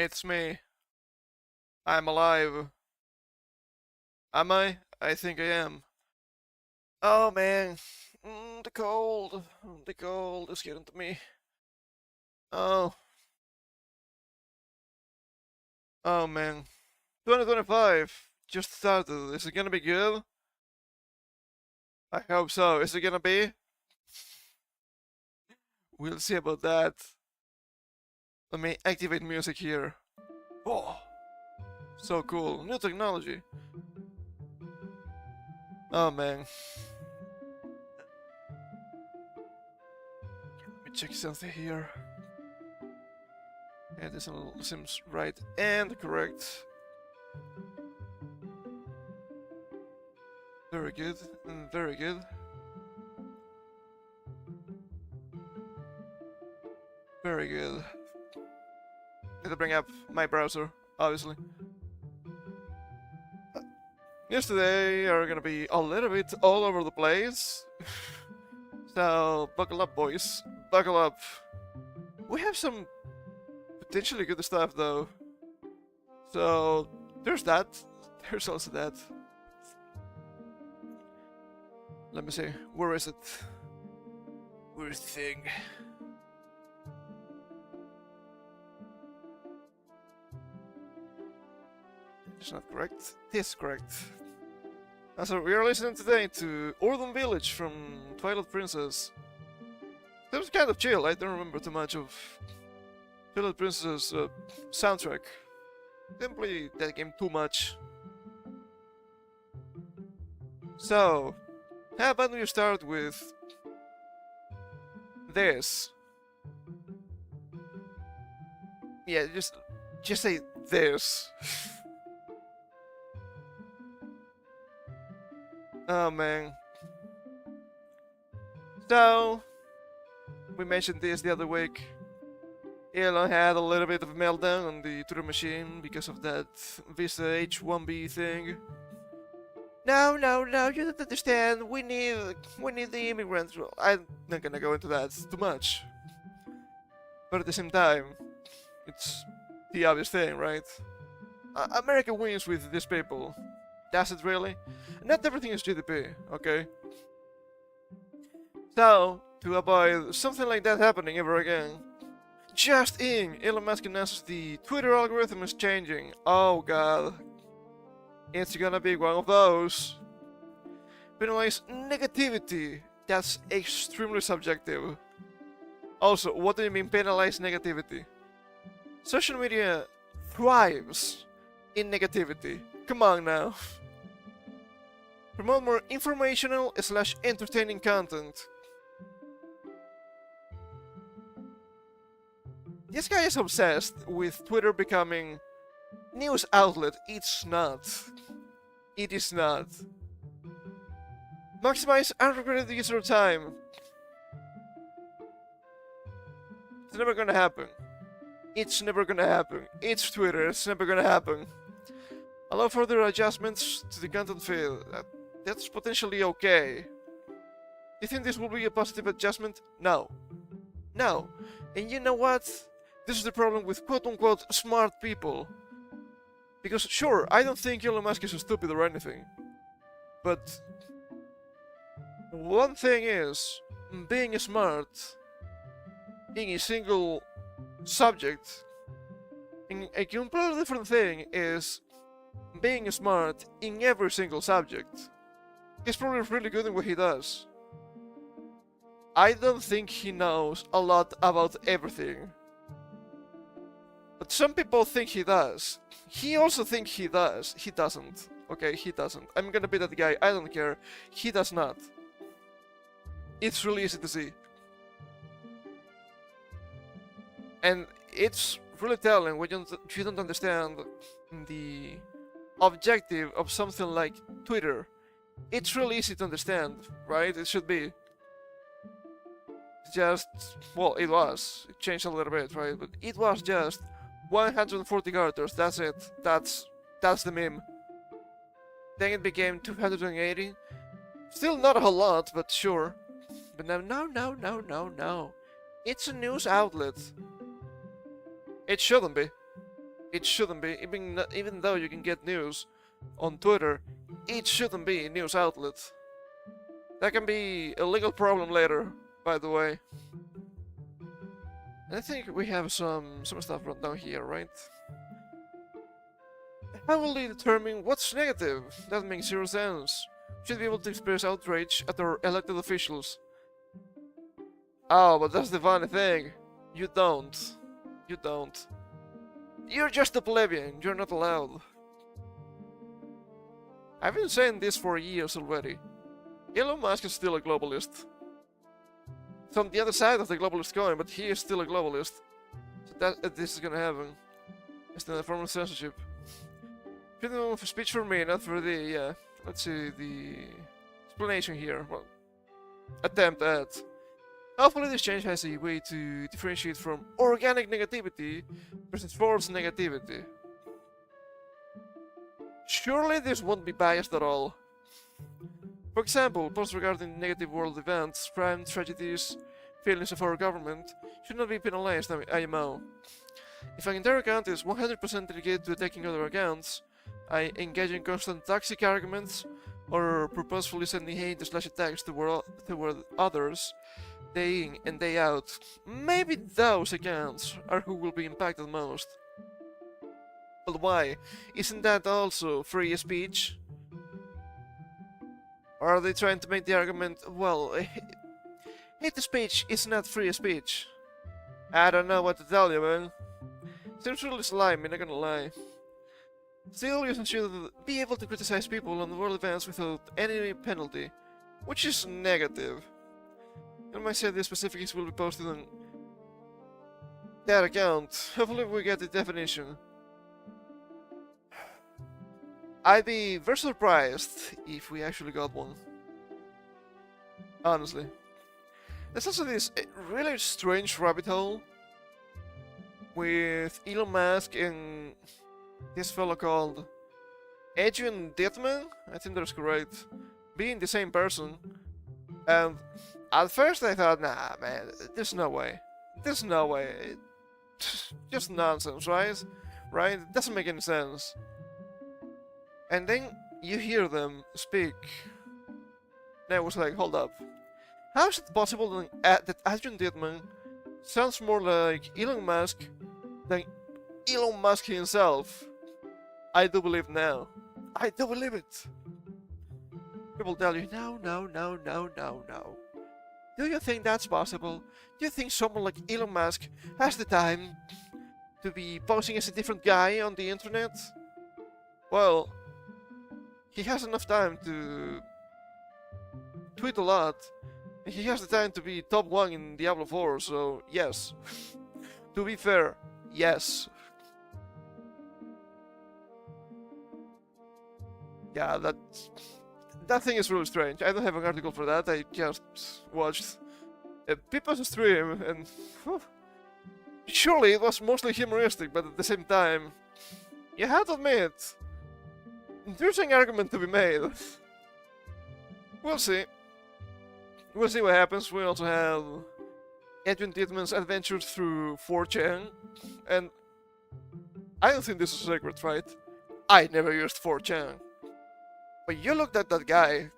It's me. I'm alive. Am I? I think I am. Oh man. The cold. The cold is getting to me. Oh. Oh man. 2025 just started. Is it gonna be good? I hope so. Is it gonna be? We'll see about that. Let me activate music here. Oh. So cool. New technology. Oh man. Let me check something here. Yeah, this all seems right and correct. Very good, very good. Very good. Need to bring up my browser, obviously. News today are gonna be a little bit all over the place. So, buckle up, boys. Buckle up. We have some potentially good stuff, though. So, there's that. There's also that. Let me see. Where is it? Where's the thing? It's not correct. It is correct. So we are listening today to Ordon Village from Twilight Princess. That was kind of chill. I don't remember too much of Twilight Princess soundtrack. Didn't play that game too much. So, how about we start with this? Yeah, just say this. Oh man. So, we mentioned this the other week. Elon had a little bit of a meltdown on the Twitter machine because of that Visa H1B thing. No, you don't understand. We need the immigrants. Well, I'm not gonna go into that too much. But at the same time, it's the obvious thing, right? America wins with these people. Does it really? Not everything is GDP, okay? So, to avoid something like that happening ever again, just in, Elon Musk announces the Twitter algorithm is changing. Oh god. It's gonna be one of those. Penalize negativity. That's extremely subjective. Also, what do you mean penalize negativity? Social media thrives in negativity. Come on now. Promote more informational / entertaining content. This guy is obsessed with Twitter becoming news outlet. It's not. It is not. Maximize unregretted user time. It's never gonna happen. It's never gonna happen. It's Twitter. It's never gonna happen. Allow further adjustments to the content feed. That's potentially okay. Do you think this will be a positive adjustment? No. No. And you know what? This is the problem with quote-unquote smart people. Because sure, I don't think Elon Musk is stupid or anything. But one thing is being smart in a single subject. And a completely different thing is being smart in every single subject. He's probably really good in what he does. I don't think he knows a lot about everything. But some people think he does. He also thinks he does. He doesn't. Okay, he doesn't. I'm gonna be that guy. I don't care. He does not. It's really easy to see. And it's really telling when you don't understand the objective of something like Twitter. It's really easy to understand, right? It should be. Just, well, it was. It changed a little bit, right? But it was just 140 characters. That's it. That's the meme. Then it became 280. Still not a whole lot, but sure. But now, no. It's a news outlet. It shouldn't be. It shouldn't be, even though you can get news on Twitter, it shouldn't be a news outlet. That can be a legal problem later, by the way. And I think we have some stuff run down here, right? How will they determine what's negative? That makes zero sense. Should be able to express outrage at our elected officials. Oh, but that's the funny thing. You don't. You don't. You're just a plebeian. You're not allowed. I've been saying this for years already. Elon Musk is still a globalist. It's on the other side of the globalist coin, but he is still a globalist. So this is gonna happen. It's not a form of censorship. Freedom of speech for me, not for the, yeah. Let's see the explanation here. Well, attempt at. Hopefully this change has a way to differentiate from organic negativity versus forced negativity. Surely this won't be biased at all. For example, posts regarding negative world events, crime, tragedies, failings of our government should not be penalized by IMO. If an entire account is 100% dedicated to attacking other accounts, I engage in constant toxic arguments, or purposefully sending hate/attacks toward others, day in and day out, maybe those accounts are who will be impacted most. But why? Isn't that also free speech? Or are they trying to make the argument, well, hate speech is not free speech? I don't know what to tell you, man. Seems really slimy, not gonna lie. Still, you should be able to criticize people on world events without any penalty, which is negative. And might say the specifics will be posted on that account. Hopefully we get the definition. I'd be very surprised if we actually got one. Honestly. There's also this really strange rabbit hole with Elon Musk and this fellow called Adrian Dittman, I think that's correct, being the same person. And at first I thought, nah man, there's no way. There's no way. Just nonsense, right? Right? It doesn't make any sense. And then you hear them speak. And I was like, hold up. How is it possible that Adrian Dittman sounds more like Elon Musk than Elon Musk himself? I do believe now. I do believe it. People tell you, no, no, no, no, no, no. Do you think that's possible? Do you think someone like Elon Musk has the time to be posing as a different guy on the internet? Well, he has enough time to tweet a lot. And he has the time to be top 1 in Diablo 4, so yes. To be fair, yes. Yeah, that thing is really strange. I don't have an article for that, I just watched people's stream and surely it was mostly humoristic, but at the same time, you have to admit, there's an argument to be made. We'll see. We'll see what happens. We also have Adrian Dittman's adventures through 4chan, and I don't think this is a secret, right? I never used 4chan. But you looked at that guy,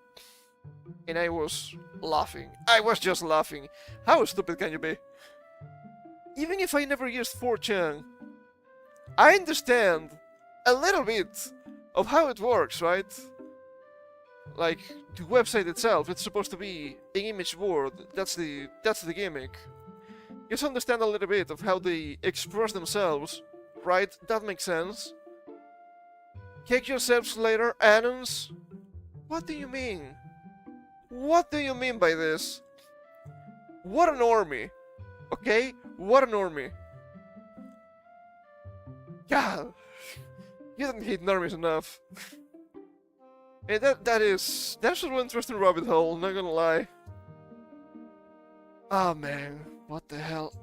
and I was laughing. I was just laughing. How stupid can you be? Even if I never used 4chan, I understand a little bit of how it works, right? Like, the website itself, it's supposed to be an image board. That's the gimmick. Just understand a little bit of how they express themselves, right? That makes sense. Kick yourselves later, Adams? What do you mean? What do you mean by this? What an normie. Okay? What an normie. God. You don't hate normies enough. Hey, that's a really interesting rabbit hole, not gonna lie. Ah, man. What the hell?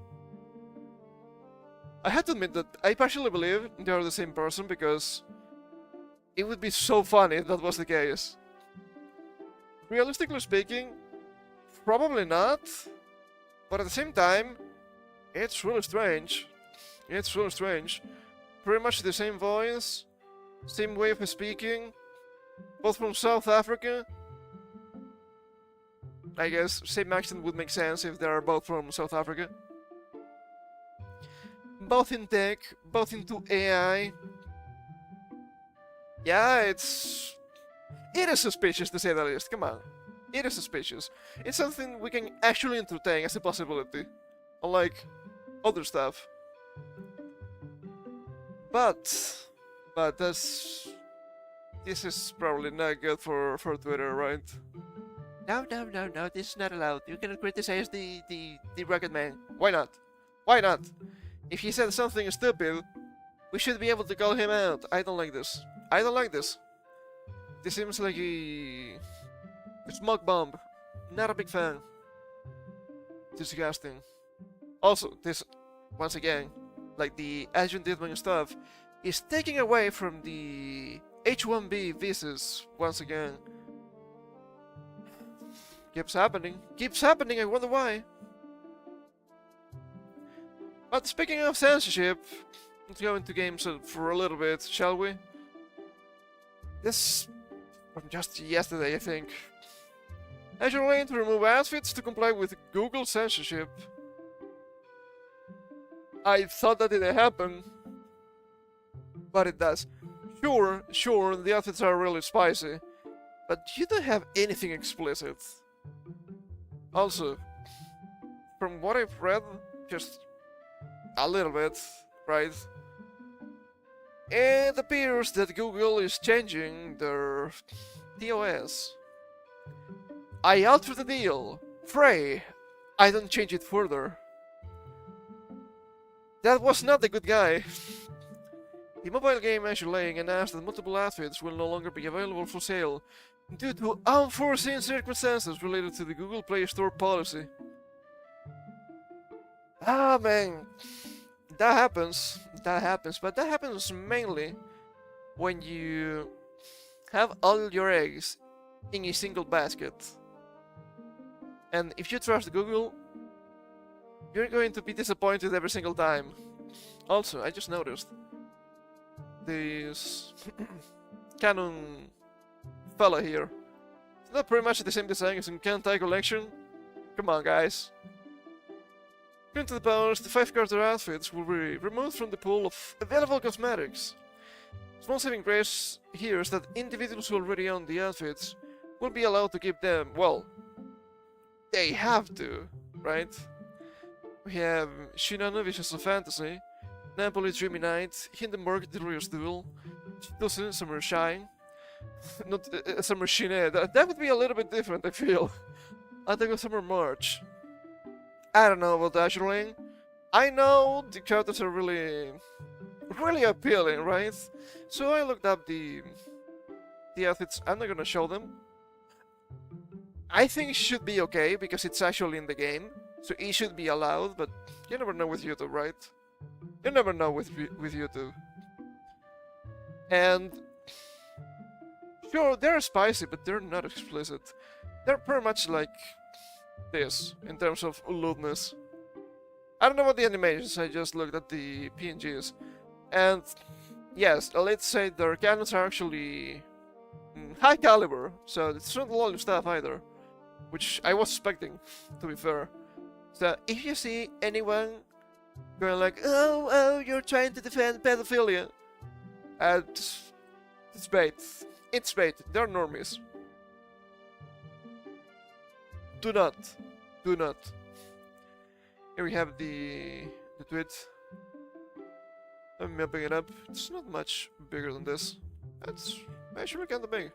I have to admit that I partially believe they are the same person because it would be so funny if that was the case. Realistically speaking, probably not. But at the same time, it's really strange. It's really strange. pretty much the same voice, same way of speaking, both from South Africa. I guess same accent would make sense if they are both from South Africa. Both in tech, both into AI. Yeah, it is suspicious to say the least, come on. It is suspicious. It's something we can actually entertain as a possibility, unlike other stuff. But this is probably not good for Twitter, right? No, this is not allowed. You cannot criticize the Rocket Man. Why not? Why not? If he said something stupid, we should be able to call him out. I don't like this. I don't like this. This seems like a smoke bomb. Not a big fan. Disgusting. Also, this, once again, like the adjunct stuff, is taking away from the H-1B visas once again. Keeps happening. Keeps happening, I wonder why. But speaking of censorship, let's go into games for a little bit, shall we? This from just yesterday, I think. Azure Lane to remove outfits to comply with Google censorship. I thought that didn't happen, but it does. Sure, the outfits are really spicy, but you don't have anything explicit. Also, from what I've read, just a little bit, right? It appears that Google is changing their TOS. I alter the deal. Frey, I don't change it further. That was not the good guy. The mobile game Azure Lane announced that multiple outfits will no longer be available for sale due to unforeseen circumstances related to the Google Play Store policy. Ah man, that happens, but that happens mainly when you have all your eggs in a single basket. And if you trust Google, you're going to be disappointed every single time. Also, I just noticed this Canon fella here. Is that pretty much the same design as in Kantai collection? Come on, guys. According to the powers, the 5 Carter outfits will be removed from the pool of available cosmetics. Small saving grace here is that individuals who already own the outfits will be allowed to keep them. Well, they have to, right? We have Shinano, Visions of Fantasy, Napoli, Dreamy Night, Hindenburg, Delirious Duel, Chitose, Summer Shine, not Summer Shine. That would be a little bit different, I feel. I think of Summer March. I don't know about Azure Lane. I know the characters are really appealing, right? So I looked up the outfits. I'm not gonna show them. I think it should be okay because it's actually in the game, so it should be allowed. But you never know with YouTube, right? You never know with YouTube. And sure, they're spicy, but they're not explicit. They're pretty much like this in terms of lewdness. I don't know about the animations, I just looked at the PNGs. And yes, let's say their cannons are actually high caliber, so it's not a lot of stuff either, which I was expecting, to be fair. So if you see anyone going like, oh, you're trying to defend pedophilia, it's bait. It's bait. They're normies. Do not. Here we have the tweet. I'm mapping it up. It's not much bigger than this. It's actually kind of big.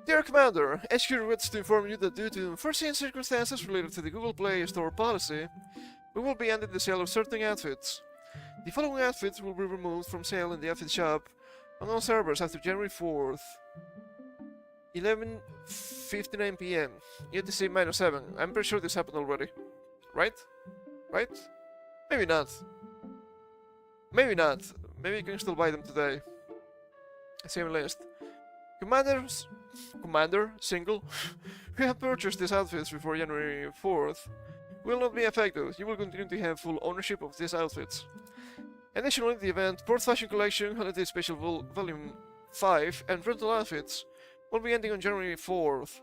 Dear Commander, HQ regrets to inform you that due to unforeseen circumstances related to the Google Play Store policy, we will be ending the sale of certain outfits. The following outfits will be removed from sale in the outfit shop on all servers after January 4th. 11:59 PM. UTC -7. I'm pretty sure this happened already. Right? Maybe not. Maybe you can still buy them today. Same list. Commander, single, who have purchased these outfits before January 4th will not be affected. You will continue to have full ownership of these outfits. Additionally, the event Port Fashion Collection Holiday Special Volume 5 and Rental Outfits will be ending on January 4th.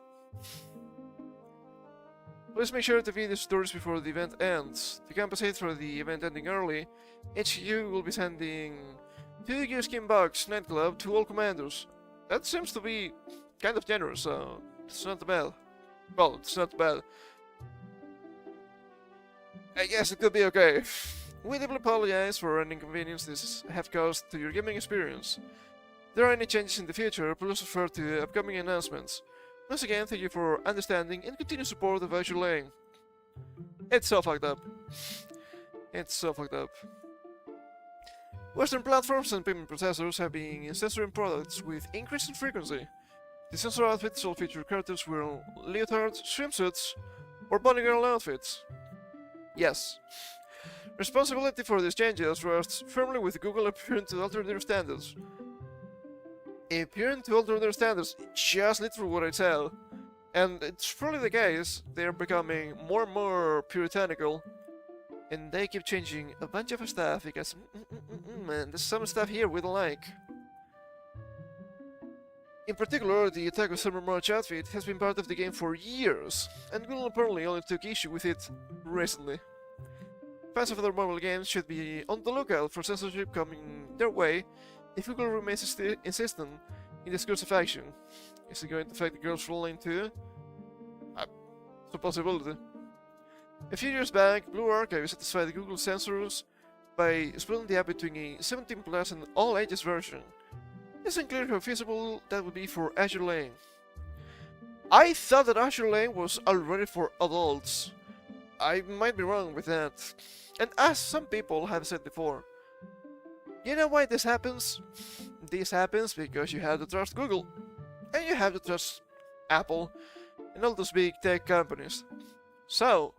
Please make sure to view the stories before the event ends. To compensate for the event ending early, HQ will be sending 2 gear skin box nightclub to all commanders. That seems to be kind of generous, so it's not bad. Well, it's not bad. I guess it could be okay. We deeply apologize for any inconvenience this have caused to your gaming experience. If there are any changes in the future, please refer to upcoming announcements. Once again, thank you for understanding and continued support of Azure Lane. It's so fucked up. It's so fucked up. Western platforms and payment processors have been censoring products with increasing frequency. The censor outfits will feature characters wearing leotards, swimsuits, or bunny girl outfits. Yes. Responsibility for these changes rests firmly with Google appearing to alter their standards. Appearing to alter their standards, just literally what I said. And it's probably the case, they're becoming more and more puritanical. And they keep changing a bunch of stuff because, man, there's some stuff here we don't like. In particular, the Attack of Summer March outfit has been part of the game for years, and Google apparently only took issue with it recently. Fans of other mobile games should be on the lookout for censorship coming their way if Google remains insistent in this course of action. Is it going to affect the girls' role line too? It's a possibility. A few years back, Blue Archive satisfied Google censors by splitting the app between a 17 plus and all ages version. It's unclear how feasible that would be for Azure Lane. I thought that Azure Lane was already for adults. I might be wrong with that. And as some people have said before, you know why this happens? This happens because you have to trust Google. And you have to trust Apple and all those big tech companies. So,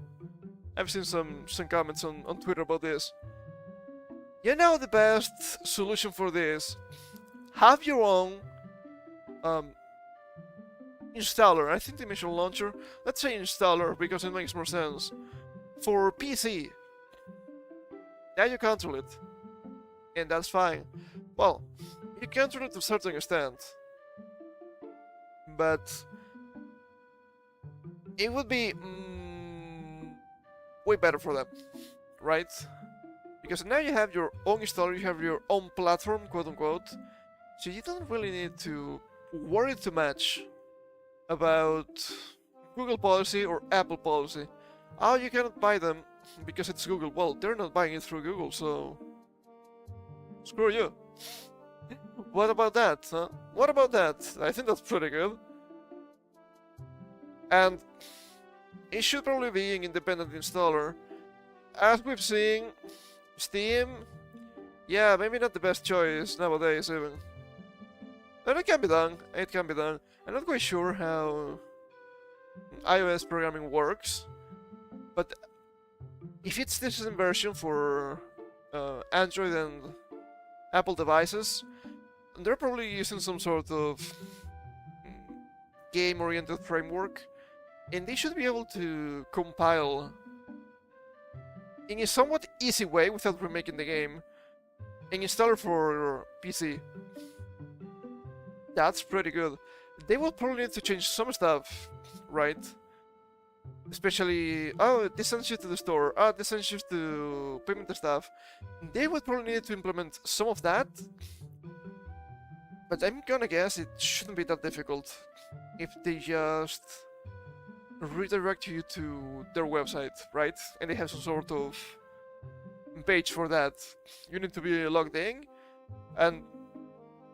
I've seen some comments on Twitter about this. You know the best solution for this? Have your own installer. I think they mentioned launcher. Let's say installer because it makes more sense. For PC. Now you control it. And that's fine. Well, you control it to a certain extent. But it would be way better for them, right? Because now you have your own installer, you have your own platform, quote unquote. So you don't really need to worry too much about Google policy or Apple policy. Oh, you cannot buy them because it's Google. Well, they're not buying it through Google, so screw you. What about that, huh? What about that? I think that's pretty good. And it should probably be an independent installer. As we've seen, Steam, yeah, maybe not the best choice nowadays even. But it can be done, it can be done. I'm not quite sure how iOS programming works, but if it's the same version for Android and Apple devices, they're probably using some sort of game-oriented framework, and they should be able to compile in a somewhat easy way without remaking the game an installer for PC. That's pretty good. They will probably need to change some stuff, right? Especially, oh, this sends you to the store, oh, this sends you to payment and stuff. They would probably need to implement some of that. But I'm gonna guess it shouldn't be that difficult if they just redirect you to their website, right? And they have some sort of page for that. You need to be logged in, and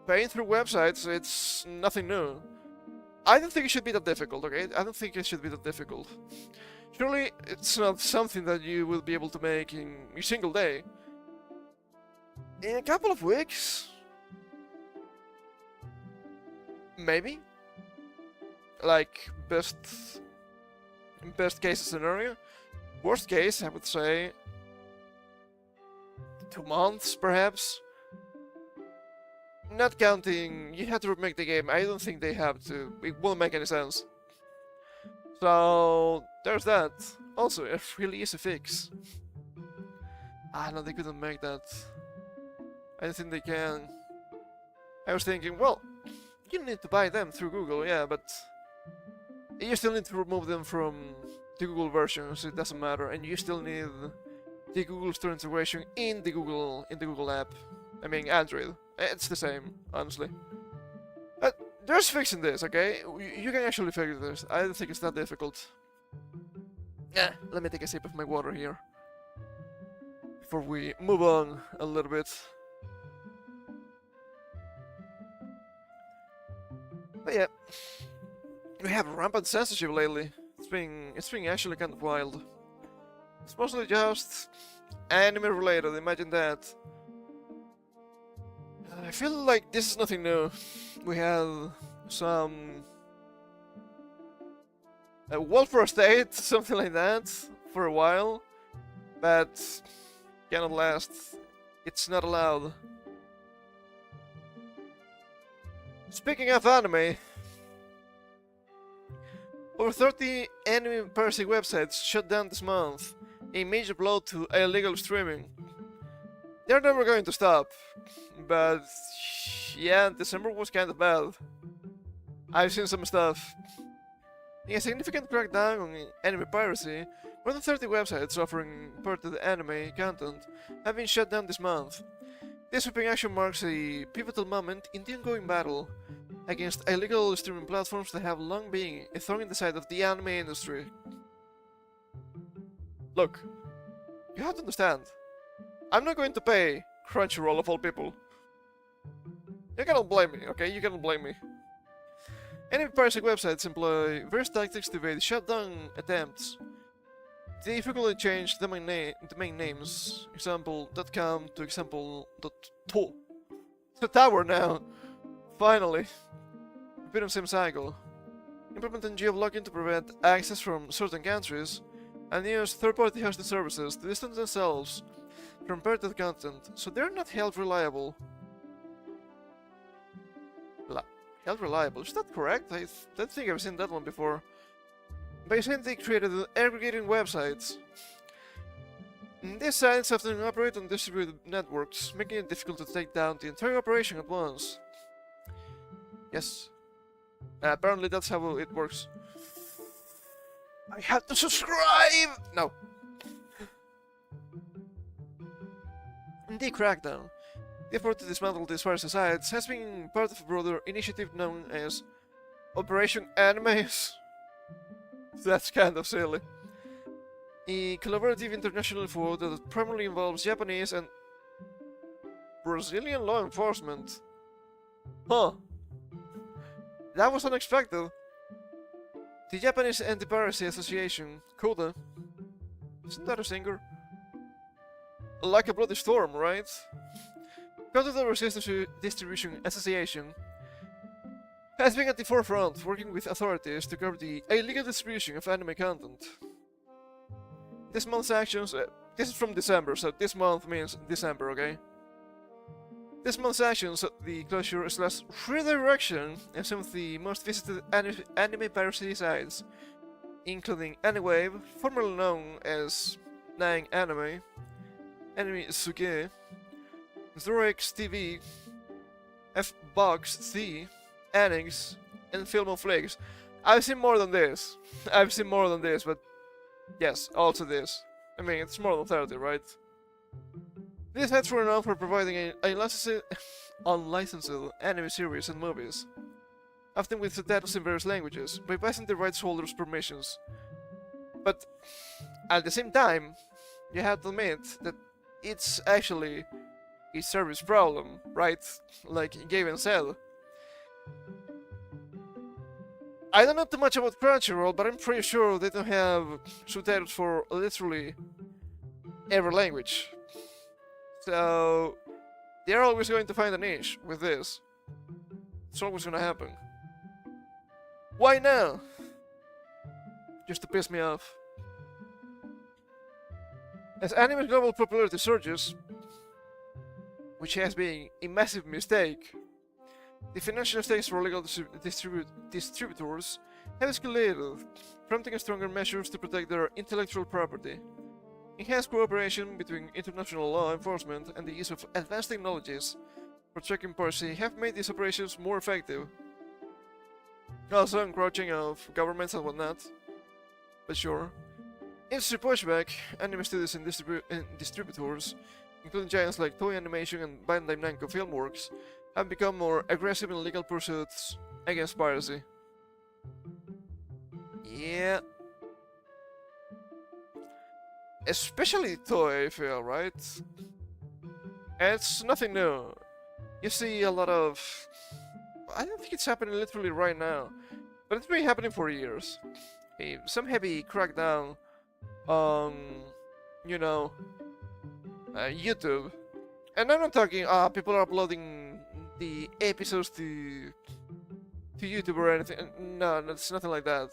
paying through websites, it's nothing new. I don't think it should be that difficult, okay? I don't think it should be that difficult. Surely, it's not something that you will be able to make in a single day. In a couple of weeks? Maybe? Like, best case scenario. Worst case, I would say 2 months, perhaps. Not counting, you have to remake the game. I don't think they have to. It won't make any sense. So, there's that. Also, a really easy fix. Ah, no, they couldn't make that. I don't think they can. I was thinking, well, you need to buy them through Google, yeah, but you still need to remove them from the Google versions. It doesn't matter, and you still need the Google Store integration in the Google app. I mean, Android. It's the same, honestly. But there's fixing this, okay? You can actually fix this. I don't think it's that difficult. Yeah, let me take a sip of my water here before we move on a little bit. But yeah, we have rampant censorship lately. It's been actually kind of wild. It's mostly just anime related. Imagine that. I feel like this is nothing new. We had some welfare state, something like that, for a while, but cannot last. It's not allowed. Speaking of anime, over 30 anime piracy websites shut down this month, a major blow to illegal streaming. They're never going to stop, but yeah, December was kind of bad. I've seen some stuff. In a significant crackdown on anime piracy, more than 30 websites offering pirated anime content have been shut down this month. This sweeping action marks a pivotal moment in the ongoing battle against illegal streaming platforms that have long been a thorn in the side of the anime industry. Look, you have to understand, I'm not going to pay Crunchyroll of all people. You cannot blame me, okay? You cannot blame me. Anime piracy websites employ various tactics to evade shutdown attempts. They frequently change domain names, example.com to example.to. It's a tower now! Finally! Repeat the same cycle. Implementing geoblocking to prevent access from certain countries, and use third-party hosting services to distance themselves from pirated content, so they're not held reliable. Held reliable? Is that correct? I don't think I've seen that one before. By saying they created aggregating websites. These sites often operate on distributed networks, making it difficult to take down the entire operation at once. Yes. Apparently that's how it works. I have to subscribe! No. The crackdown. The effort to dismantle these piracy sites has been part of a broader initiative known as Operation Animes. That's kind of silly. A collaborative international effort that primarily involves Japanese and Brazilian law enforcement. Huh. That was unexpected. The Japanese Anti-Piracy Association, CODA. Isn't that a singer? Like a bloody storm, right? CODA, the Resistance Distribution Association, has been at the forefront, working with authorities to curb the illegal distribution of anime content. This month's actions... this is from December, so this month means December, okay? This month's actions the closure / redirection of some of the most visited anime piracy sites, including Anywave, formerly known as 9anime, Anime Suge, Zorex TV, F-Box C, Annex, and Filmoflix. I've seen more than this. But yes, also this. I mean, it's more than 30, right? These sites were known for providing unlicensed anime series and movies, often with subtitles in various languages, bypassing the rights holders' permissions. But at the same time, you have to admit that it's actually a service problem, right? Like Gavin said. I don't know too much about Crunchyroll, but I'm pretty sure they don't have subtitles for literally every language. So they're always going to find a niche with this. It's always gonna happen. Why now? Just to piss me off. As anime's global popularity surges, which has been a massive mistake, the financial stakes for legal distributors have escalated, prompting stronger measures to protect their intellectual property. enhanced cooperation between international law enforcement and the use of advanced technologies for tracking piracy have made these operations more effective. Also, encroaching of governments and whatnot. But sure. Industry pushback, anime studios and distributors, including giants like Toei Animation and Bandai Namco Filmworks, have become more aggressive in legal pursuits against piracy. Yeah. Especially Toei, I feel, right? It's nothing new. You see a lot of... I don't think it's happening literally right now, but it's been happening for years. Some heavy crackdown on, you know, YouTube. And I'm not talking, people are uploading the episodes to YouTube or anything. No, it's nothing like that.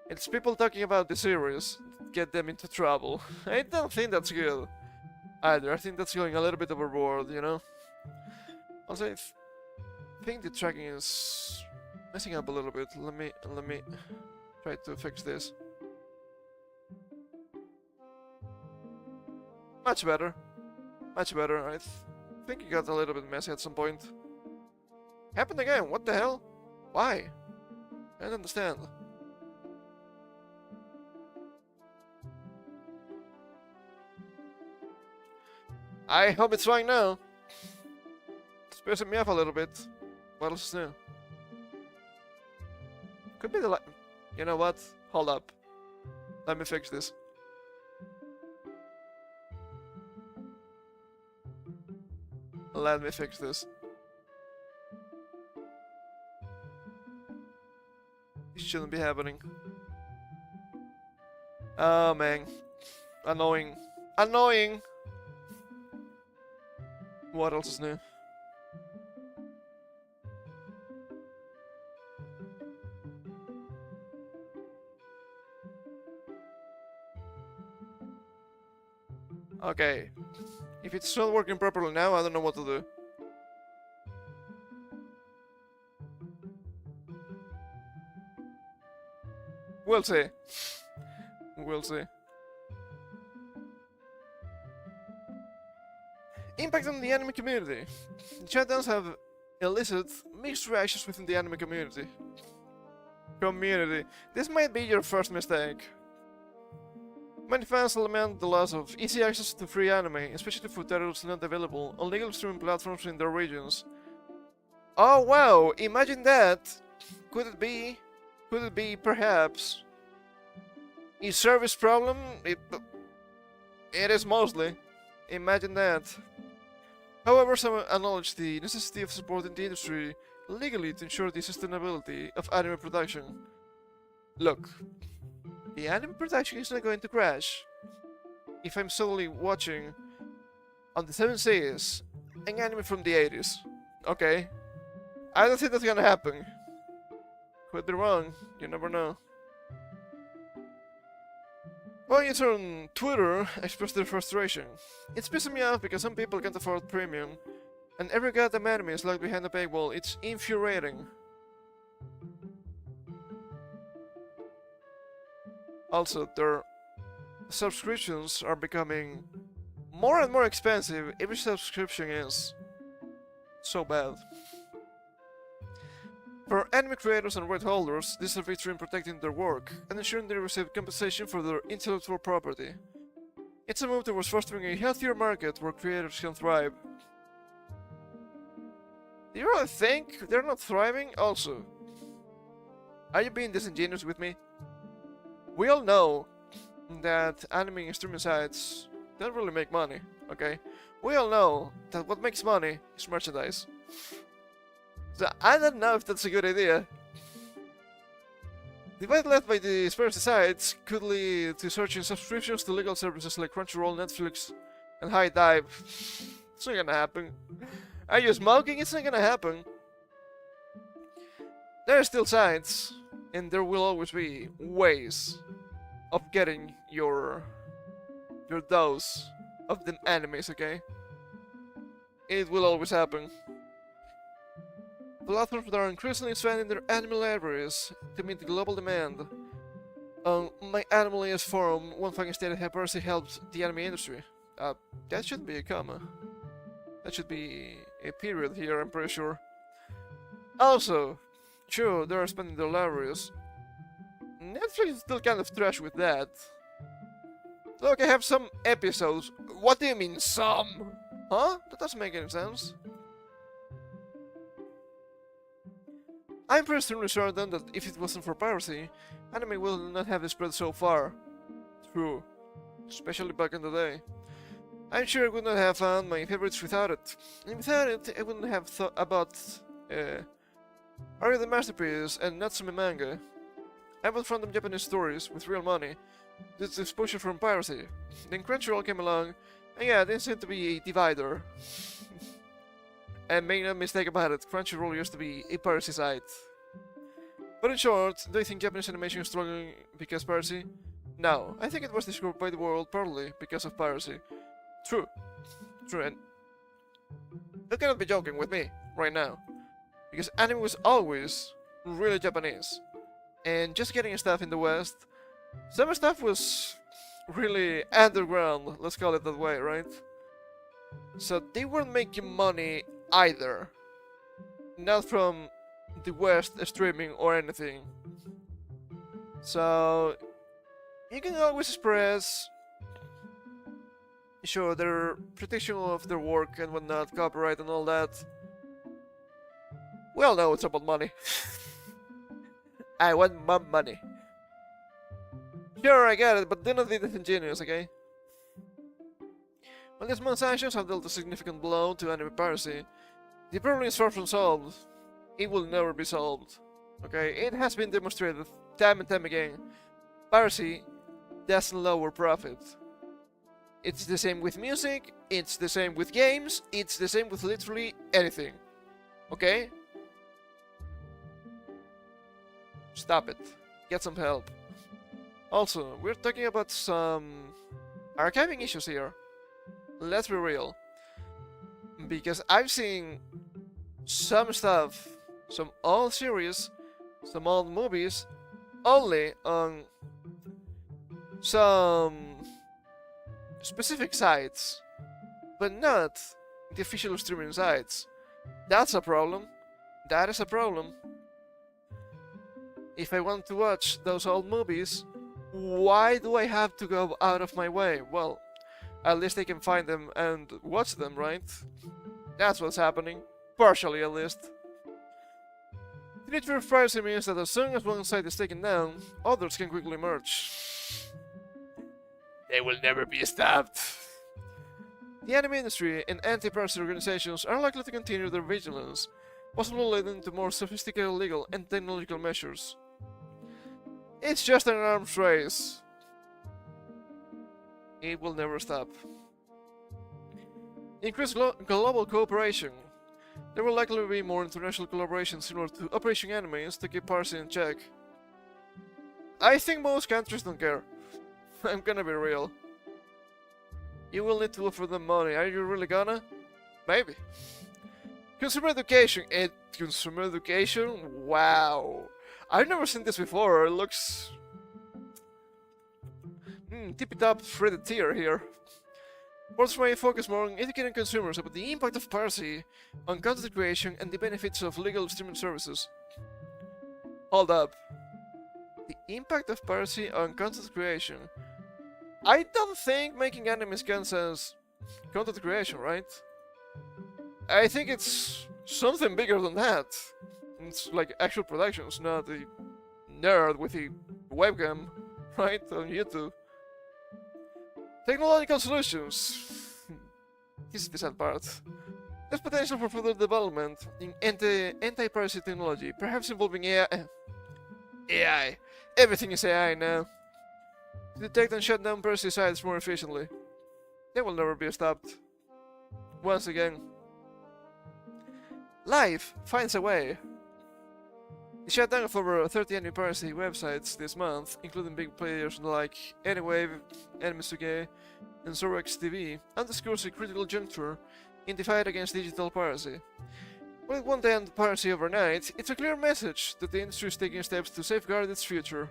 It's people talking about the series, get them into trouble. I don't think that's good either. I think that's going a little bit overboard, you know? Also, I think the tracking is messing up a little bit. Let me try to fix this. Much better. Much better. I think it got a little bit messy at some point. Happened again. What the hell? Why? I don't understand. I hope it's fine now. It's pissing me off a little bit. What else is new? Could be the light. You know what? Hold up. Let me fix this. Let me fix this. This shouldn't be happening. Oh man. Annoying. Annoying! What else is new? Okay. If it's not working properly now, I don't know what to do. We'll see. We'll see. Impact on the anime community. The shutdowns have elicited mixed reactions within the anime community. This might be your first mistake. Many fans lament the loss of easy access to free anime, especially for titles not available on legal streaming platforms in their regions. Oh wow, imagine that! Could it be perhaps a service problem? It is mostly. Imagine that. However, some acknowledge the necessity of supporting the industry legally to ensure the sustainability of anime production. Look, the anime production is not going to crash if I'm solely watching on the 7 seas an anime from the 80s. Okay? I don't think that's gonna happen. Could be wrong, you never know. Well, users on Twitter expressed their frustration. It's pissing me off because some people can't afford premium, and every goddamn anime is locked behind a paywall. It's infuriating. Also, their subscriptions are becoming more and more expensive. Every subscription is so bad. For anime creators and right holders, this is a victory in protecting their work and ensuring they receive compensation for their intellectual property. It's a move towards fostering a healthier market where creators can thrive. Do you really think they're not thriving? Also, are you being disingenuous with me? We all know that anime and streaming sites don't really make money, okay? We all know that what makes money is merchandise. So I don't know if that's a good idea. The fight led by the conspiracy sites could lead to searching subscriptions to legal services like Crunchyroll, Netflix, and High Dive. It's not gonna happen. Are you smoking? It's not gonna happen. There are still sites, and there will always be ways of getting your dose of the animes, okay? It will always happen. Platforms that are increasingly expanding their anime libraries to meet the global demand On my animalist forum, one fucking stated how piracy helped the anime industry. That shouldn't be a comma. That should be a period here, I'm pretty sure. Also, sure, they are spending their libraries. Netflix is still kind of trash with that. Look, I have some episodes. What do you mean, some? Huh? That doesn't make any sense. I'm personally certain that if it wasn't for piracy, anime would not have spread so far. True. Especially back in the day. I'm sure I would not have found my favorites without it. And without it, I wouldn't have thought about Are the masterpiece and Natsume manga. I bought random Japanese stories with real money. This is exposure from piracy. Then Crunchyroll came along, and yeah, they seemed to be a divider. And make no mistake about it, Crunchyroll used to be a piracy site. But in short, do you think Japanese animation is struggling because piracy? No, I think it was discovered by the world partly because of piracy. True. True, and you cannot be joking with me right now. Because anime was always really Japanese. And just getting stuff in the West, some stuff was really underground, let's call it that way, right? So they weren't making money either. Not from the West streaming or anything. So you can always express, sure, their protection of their work and whatnot, copyright and all that. Well, no, it's about money. I want my money. Sure, I get it, but do not be disingenuous, okay? While these month's actions have dealt a significant blow to anime piracy, the problem is far from solved. It will never be solved. Okay, it has been demonstrated time and time again. Piracy doesn't lower profit. It's the same with music, it's the same with games, it's the same with literally anything. Okay? Stop it. Get some help. Also, we're talking about some archiving issues here. Let's be real. Because I've seen some stuff, some old series, some old movies, only on some specific sites, but not the official streaming sites. That's a problem. That is a problem. If I want to watch those old movies, why do I have to go out of my way? Well, at least I can find them and watch them, right? That's what's happening. Partially, at least. The need for privacy means that as soon as one site is taken down, others can quickly emerge. They will never be stopped. The anime industry and anti-piracy organizations are likely to continue their vigilance, possibly leading to more sophisticated legal and technological measures. It's just an arms race. It will never stop. Increased global cooperation. There will likely be more international collaboration similar to Operation Enemies to keep piracy in check. I think most countries don't care. I'm gonna be real. You will need to offer them money. Are you really gonna? Maybe. Consumer education. Consumer education? Wow. I've never seen this before. It looks tippy-top Freddy tier here. Boards may focus more on educating consumers about the impact of piracy on content creation and the benefits of legal streaming services. Hold up. The impact of piracy on content creation. I don't think making animes counts as content creation, right? I think it's something bigger than that. It's like actual productions, not a nerd with a webcam, right, on YouTube. Technological solutions. This is the sad part. There's potential for further development in anti-piracy technology, perhaps involving AI. AI. Everything is AI now. To detect and shut down piracy sites more efficiently. They will never be stopped. Once again. Life finds a way. The shutdown of over 30 anti-piracy websites this month, including big players like Anywave, Anime2K, and Zorex TV, underscores a critical juncture in the fight against digital piracy. While it won't end piracy overnight, it's a clear message that the industry is taking steps to safeguard its future.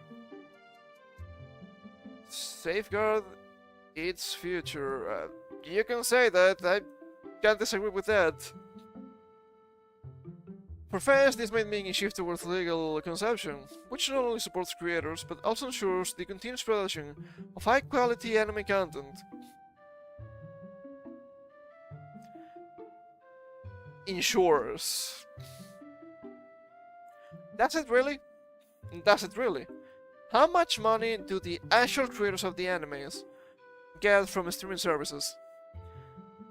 safeguard its future. You can say that. I can't disagree with that. For fans, this might mean a shift towards legal consumption, which not only supports creators, but also ensures the continuous production of high-quality anime content. Ensures. That's it really? That's it really? How much money do the actual creators of the animes get from streaming services?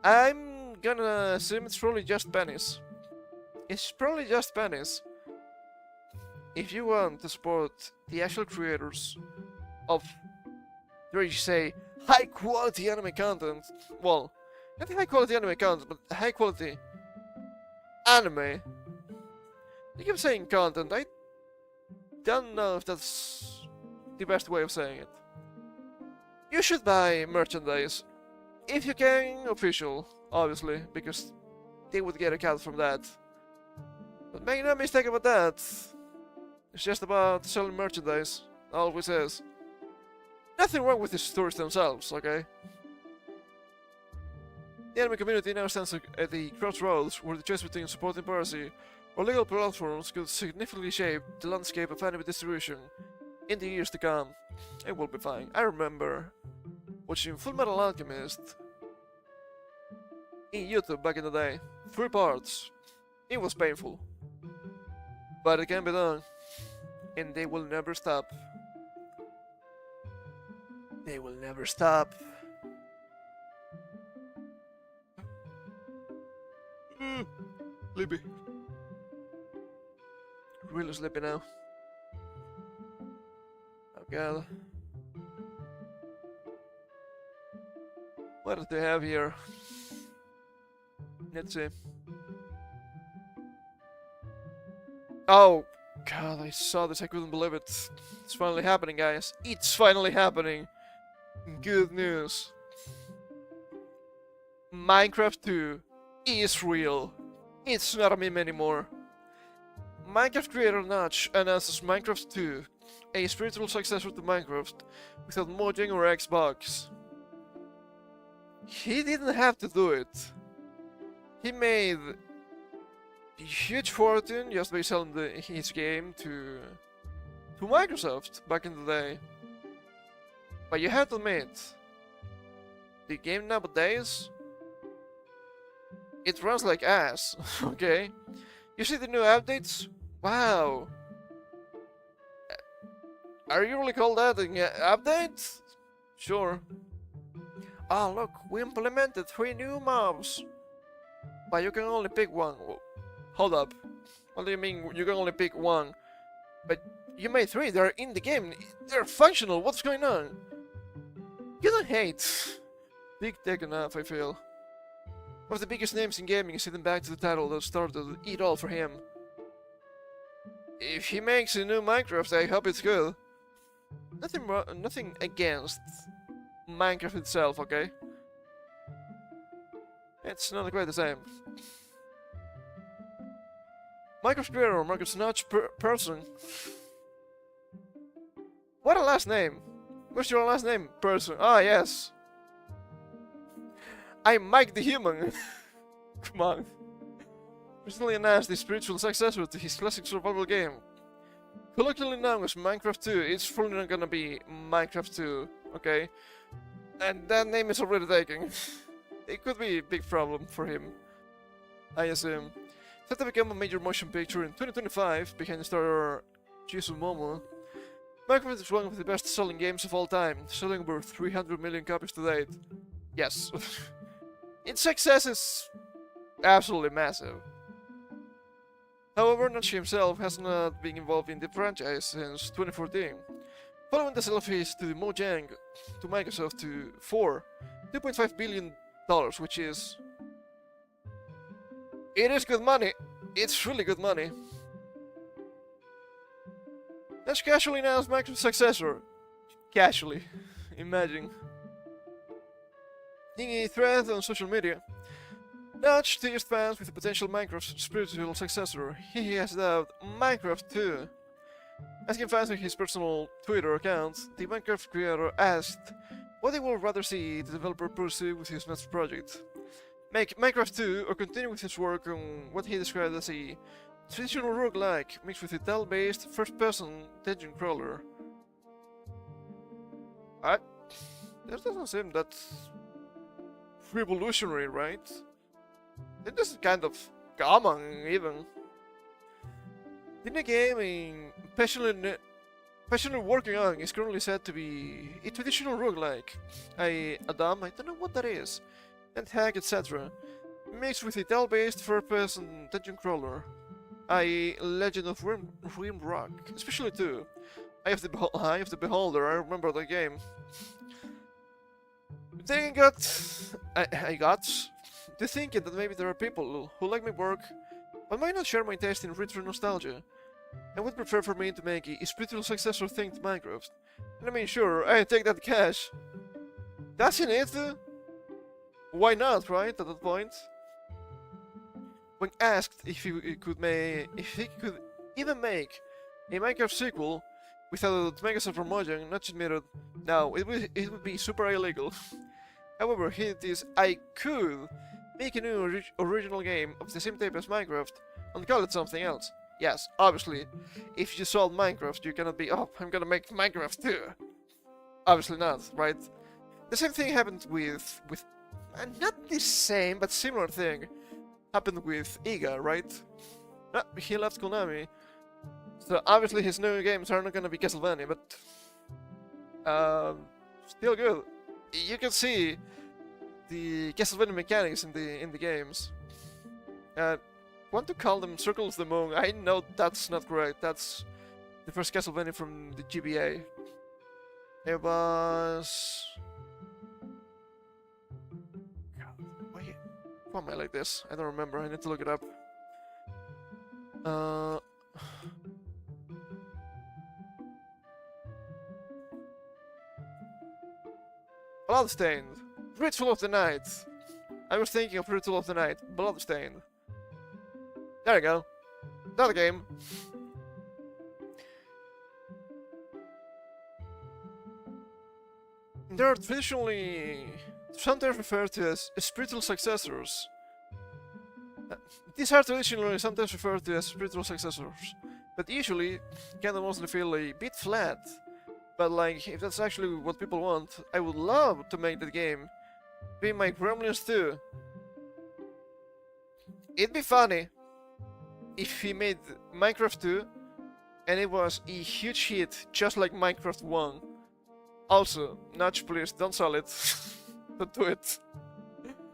I'm gonna assume it's probably just pennies. It's probably just pennies. If you want to support the actual creators of, dare you say, high quality anime content, well, not high quality anime content, but high quality anime. You keep saying content, I don't know if that's the best way of saying it. You should buy merchandise. If you can, official, obviously, because they would get a cut from that. But make no mistake about that. It's just about selling merchandise, always is. Nothing wrong with the stories themselves, okay? The anime community now stands at the crossroads where the choice between supporting piracy or legal platforms could significantly shape the landscape of anime distribution in the years to come. It will be fine. I remember watching Fullmetal Alchemist in YouTube back in the day. 3 parts. It was painful. But it can be done. And they will never stop. They will never stop. Sleepy. Really sleepy now. Oh god. What do they have here? Let's see. Oh god, I saw this, I couldn't believe it. It's finally happening, guys. It's finally happening. Good news. Minecraft 2 is real. It's not a meme anymore. Minecraft creator Notch announces Minecraft 2, a spiritual successor to Minecraft, without Mojang or Xbox. He didn't have to do it. He made a huge fortune just by selling his game to Microsoft back in the day. But you have to admit, the game nowadays, it runs like ass, okay? You see the new updates? Wow! Are you really call that an update? Sure. Oh look, we implemented 3 new mobs. But you can only pick one. Hold up. What do you mean you can only pick one? But you made 3, they're in the game. They're functional, what's going on? You don't hate. Big tech enough, I feel. One of the biggest names in gaming is sitting back to the title that started it all for him. If he makes a new Minecraft, I hope it's good. Nothing against Minecraft itself, okay? It's not quite the same. Minecraft creator, Marcus Notch person. What a last name! What's your last name, person? Ah, yes. I'm Mike the Human. Come on. Recently announced the spiritual successor to his classic survival game. Colloquially known as Minecraft 2, it's fully not gonna be Minecraft 2, okay? And that name is already taken. It could be a big problem for him, I assume. Set to become a major motion picture in 2025 behind the star Chisu Momo. Minecraft is one of the best-selling games of all time, selling over 300 million copies to date. Yes. Its success is absolutely massive. However, Notch himself has not been involved in the franchise since 2014, following the sale of his to Mojang to Microsoft for $2.5 billion, which is... It is good money. It's really good money. Notch casually announced Microsoft's successor. Casually. Imagine. In a thread on social media, Notch teased fans with a potential Minecraft spiritual successor. He has dubbed Minecraft 2 Asking fans on his personal Twitter account, the Minecraft creator asked what he would rather see the developer pursue with his next project. Make Minecraft 2 or continue with his work on what he described as a traditional roguelike mixed with a tile-based first-person dungeon crawler. That doesn't seem that revolutionary, right? It is kind of common, even. The game I'm passionately working on is currently said to be a traditional roguelike. I don't know what that is, and hack, etc. Mixed with a tile-based first-person dungeon crawler. Legend of Rimrock, especially 2. Eye of the Beholder, I remember that game. Then I got to thinking that maybe there are people who like my work, but might not share my taste in retro nostalgia, and would prefer for me to make a spiritual successor thing to Minecraft. And I mean, sure, I take that cash. Doesn't it? Why not, right, at that point? When asked if he could even make a Minecraft sequel without Megas of Mojang, Notch admitted, no, it would be super illegal. However, hint is, I could make a new original game of the same type as Minecraft and call it something else. Yes, obviously, if you solve Minecraft, you cannot be, oh, I'm gonna make Minecraft too. Obviously not, right? The same thing happened with not the same, but similar thing happened with Iga, right? He left Konami, so obviously his new games are not gonna be Castlevania, but still good. You can see the Castlevania mechanics in the games. Want to call them Circles of the Moon? I know that's not correct. That's the first Castlevania from the GBA. It was. Why am I like this? I don't remember. I need to look it up. Bloodstained. Ritual of the Night. I was thinking of Ritual of the Night. Bloodstained. There you go. Another game. They are traditionally sometimes referred to as spiritual successors. These are traditionally sometimes referred to as spiritual successors, but usually can mostly feel a bit flat. But like, if that's actually what people want, I would love to make that game be my Gremlins 2. It'd be funny if he made Minecraft 2 and it was a huge hit just like Minecraft 1. Also, Notch, please don't sell it. Don't do it.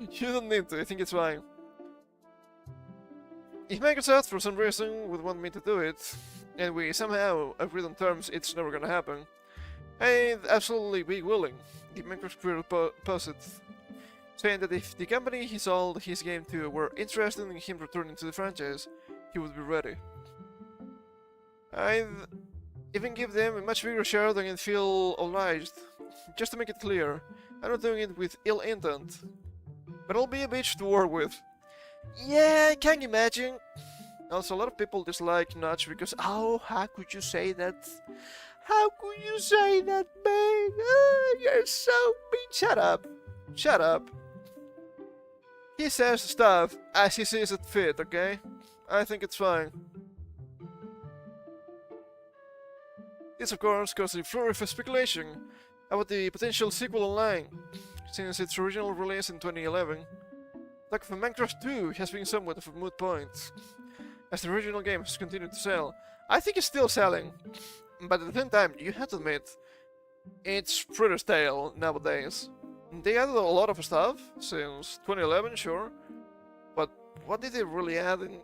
You don't need to, I think it's fine. If Microsoft for some reason would want me to do it, and we somehow agreed on terms it's never gonna happen, I'd absolutely be willing. The Minecraft creator posted, saying that if the company he sold his game to were interested in him returning to the franchise, he would be ready. I'd even give them a much bigger share than it feel obliged. Just to make it clear, I'm not doing it with ill intent, but I'll be a bitch to work with. Yeah, I can imagine. Also, a lot of people dislike Notch because, oh, how could you say that? How could you say that, man? Oh, you're so mean. Shut up. Shut up. He says stuff as he sees it fit, okay? I think it's fine. This, of course, caused a flurry of speculation about the potential sequel online, since its original release in 2011. Talk of Minecraft 2 has been somewhat of a moot point, as the original game has continued to sell. I think it's still selling, but at the same time, you have to admit, it's pretty stale nowadays. They added a lot of stuff since 2011, sure, but what did they really add in,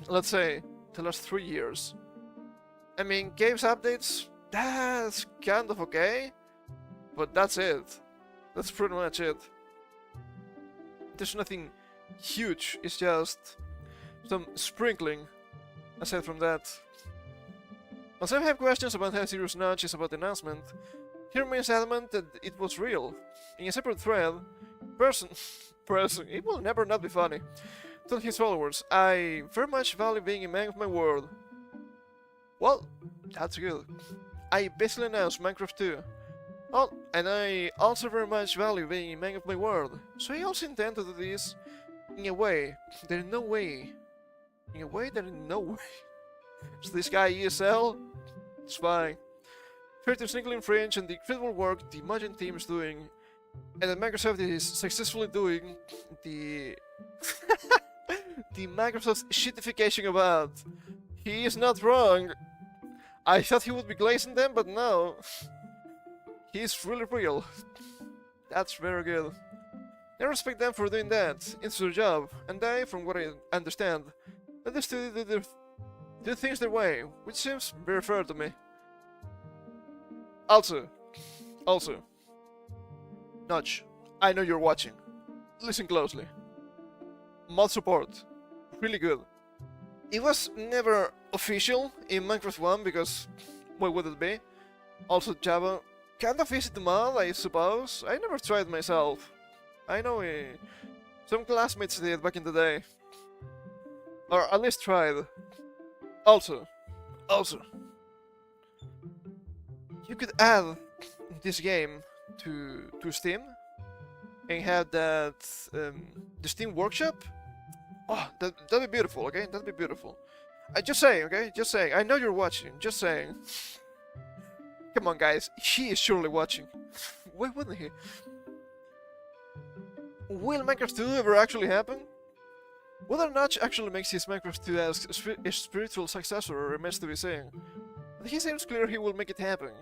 let's say, the last 3 years? I mean, games updates, that's kind of okay, but that's it. That's pretty much it. There's nothing huge, it's just some sprinkling aside from that. While some have questions about how serious Notch is about the announcement, he remains adamant that it was real. In a separate thread, person, it will never not be funny, told his followers, I very much value being a man of my word. Well, That's good. I basically announced Minecraft 2. Oh, and I also very much value being a man of my word. So I also intend to do this in a way. There is no way. In a way, there is no way. So this guy ESL, it's fine. Fair to sneakily infringe on the incredible work the Imagine team is doing, and that Microsoft is successfully doing the the Microsoft shitification about. He is not wrong. I thought he would be glazing them, but no. He's really real. That's very good. I respect them for doing that. It's their job, and they, from what I understand, let the studio do things their way, which seems very fair to me. Also, Notch, I know you're watching. Listen closely. Mod support, really good. It was never official in Minecraft 1 because, why would it be? Also Java, kind of easy to mod, I suppose. I never tried myself. I know some classmates did back in the day. Or at least tried. Also, you could add this game to Steam and have that the Steam Workshop. Oh, that'd be beautiful, okay? That'd be beautiful. Just saying, okay? Just saying. I know you're watching. Just saying. Come on, guys. He is surely watching. Why wouldn't he? Will Minecraft 2 ever actually happen? Whether Notch actually makes his Minecraft 2 as a spiritual successor remains to be seen. But he seems clear he will make it happen.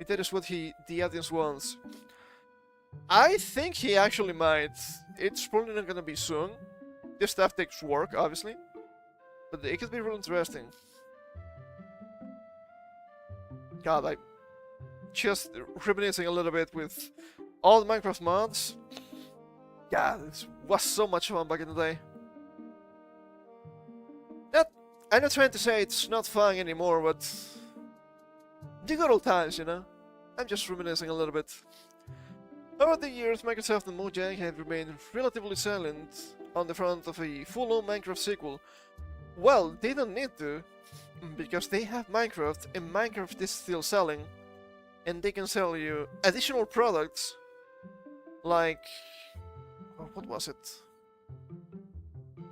If that is what the audience wants. I think he actually might. It's probably not gonna be soon. This stuff takes work, obviously. But it could be really interesting. God, I'm just reminiscing a little bit with all the Minecraft mods. God, this was so much fun back in the day. I'm not trying to say it's not fun anymore, but the good old times, you know? I'm just reminiscing a little bit. Over the years, Microsoft and Mojang have remained relatively silent on the front of a full-on Minecraft sequel. Well, they don't need to, because they have Minecraft, and Minecraft is still selling, and they can sell you additional products, like... what was it?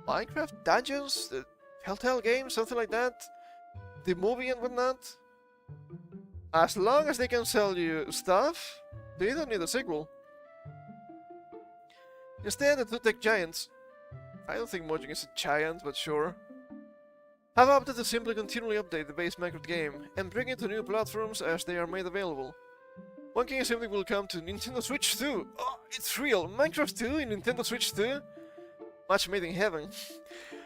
Minecraft Dungeons? The Telltale game? Something like that? The movie and whatnot? As long as they can sell you stuff, they don't need a sequel. Instead, the two tech giants, I don't think Mojang is a giant, but sure, have opted to simply continually update the base Minecraft game and bring it to new platforms as they are made available. One can assume it will come to Nintendo Switch 2. Oh, it's real! Minecraft 2 in Nintendo Switch 2? Match made in heaven.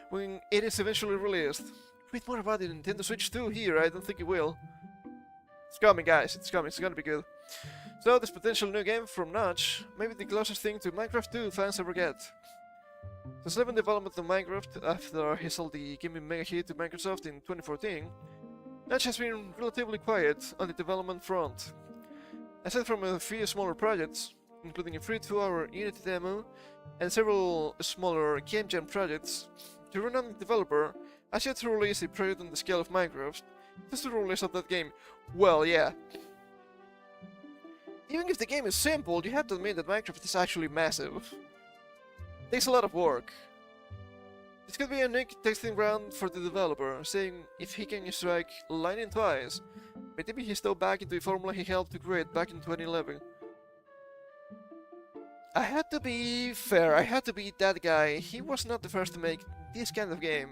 When it is eventually released. Read more about the Nintendo Switch 2 here, I don't think it will. It's coming, guys, it's coming, it's gonna be good. So, this potential new game from Notch may be the closest thing to Minecraft 2 fans ever get. Since leaving development of Minecraft after he sold the gaming mega hit to Microsoft in 2014, Notch has been relatively quiet on the development front. Aside from a few smaller projects, including a free 2-hour Unity demo and several smaller game jam projects, the renowned developer has yet to release a project on the scale of Minecraft. Just the release of that game. Well, yeah. Even if the game is simple, you have to admit that Minecraft is actually massive. It takes a lot of work. This could be a unique testing ground for the developer, seeing if he can strike lightning twice, by dipping his toe back into a formula he helped to create back in 2011. I had to be fair, I had to be that guy. He was not the first to make this kind of game.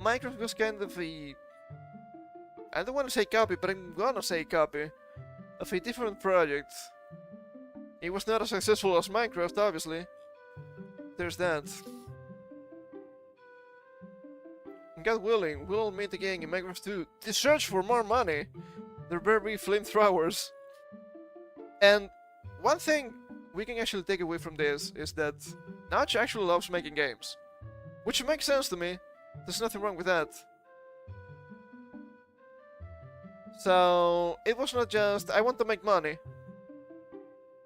Minecraft was kind of a... I don't want to say copy, but I'm gonna say copy of a different project. It was not as successful as Minecraft, obviously. There's that. God willing, we'll all meet again in Minecraft 2 to search for more money. There better be flamethrowers. And one thing we can actually take away from this is that Notch actually loves making games. Which makes sense to me. There's nothing wrong with that. So, it was not just, I want to make money.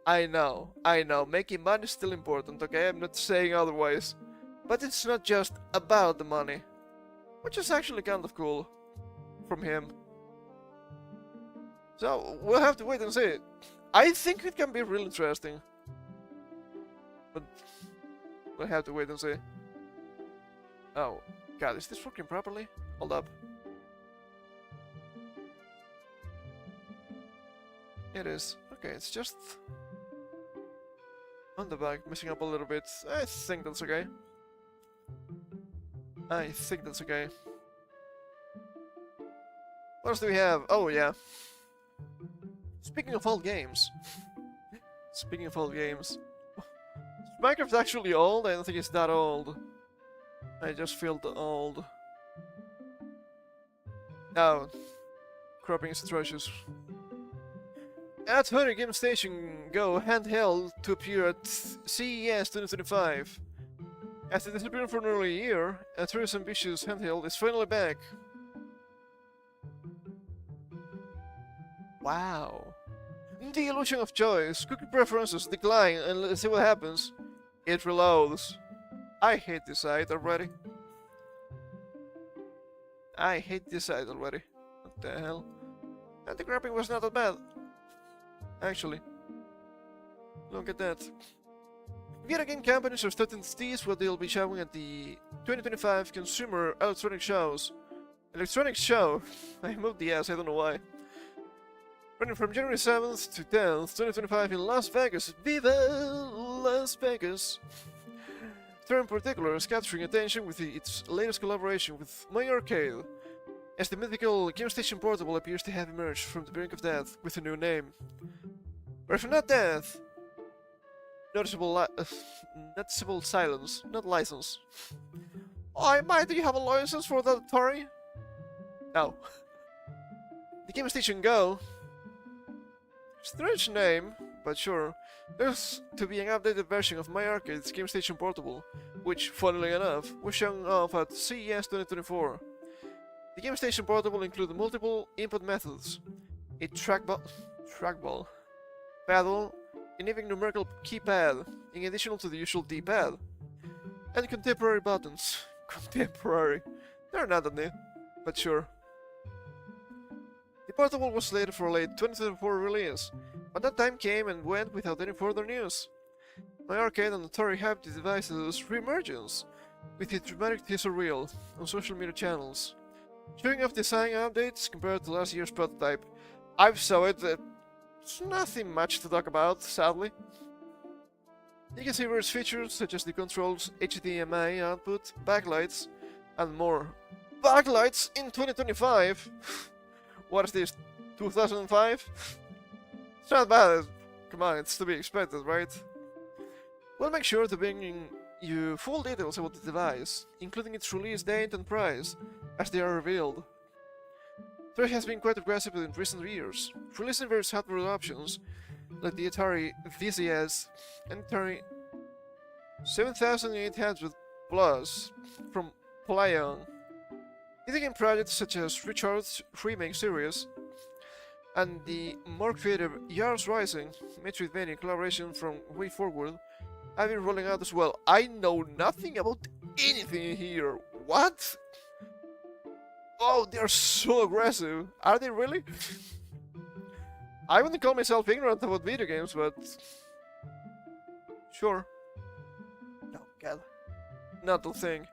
I know, making money is still important, okay? I'm not saying otherwise. But it's not just about the money. Which is actually kind of cool from him. So we'll have to wait and see. I think it can be really interesting, but we'll have to wait and see. Oh god, is this working properly? Hold up. It is. Okay, it's just on the back, messing up a little bit. I think that's okay. I think that's okay. What else do we have? Oh yeah. Speaking of old games. Speaking of old games. Is Minecraft actually old? I don't think it's that old. I just feel old. Oh. Cropping is atrocious. At Honey Game Station Go handheld to appear at CES 2025. After disappearing for nearly a year, a Atari's ambitious handheld is finally back. Wow. The illusion of choice, cookie preferences decline, and let's see what happens. It reloads. I hate this site already. I hate this site already. What the hell? And the grabbing was not that bad. Actually. Look at that. Video game companies are starting to tease what they'll be showing at the 2025 Consumer Electronics Shows. Electronics Show? I moved the S, I don't know why. Running from January 7th to 10th, 2025 in Las Vegas. Viva Las Vegas! Third in particular is capturing attention with its latest collaboration with My Arcade, as the mythical Game Station Portable appears to have emerged from the brink of death with a new name. Or if not death, noticeable silence, not license. Oh, might do you have a license for that, Atari? No. The Game Station Go. Strange name, but sure. There's to be an updated version of My Arcade's Game Station Portable, which, funnily enough, was shown off at CES 2024. The Game Station Portable includes multiple input methods, a trackball, paddle, and even numerical keypad, in addition to the usual D-pad, and contemporary buttons. Contemporary. They're not that new, but sure. The portable was slated for a late 2024 release, but that time came and went without any further news. My Arcade and Atari hyped the device's re-emergence with a dramatic teaser reel on social media channels, showing off design updates compared to last year's prototype. I've saw it. There's nothing much to talk about, sadly. You can see various features such as the control's HDMI output, backlights, and more. Backlights in 2025? What is this, 2005? It's not bad. Come on, it's to be expected, right? We'll make sure to bring you full details about the device, including its release date and price, as they are revealed. Atari has been quite aggressive in recent years, releasing various hardware options, like the Atari VCS and Atari 7800 Plus from Plyon. Video game projects such as Richard's Remake series and the more creative Yars Rising Metroidvania collaboration from Way Forward have been rolling out as well. I know nothing about anything here. What? Oh, they're so aggressive. Are they really? I wouldn't call myself ignorant about video games, but sure. No, God. Not the thing.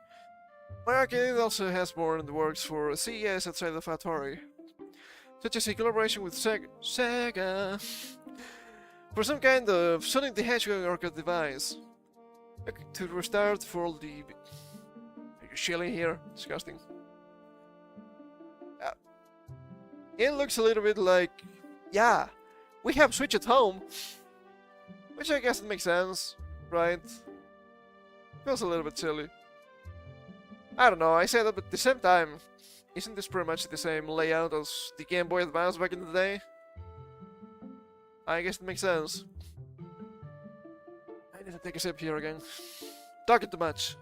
My Arcade also has more in the works for CES outside of Atari, such as a collaboration with Sega for some kind of Sonic the Hedgehog arcade device to restart for the... Are you chilling here? Disgusting. It looks a little bit like, yeah, we have Switch at home, which I guess it makes sense, right? Feels a little bit silly. I don't know, I say that, but at the same time, isn't this pretty much the same layout as the Game Boy Advance back in the day? I guess it makes sense. I need to take a sip here again. Talking too much.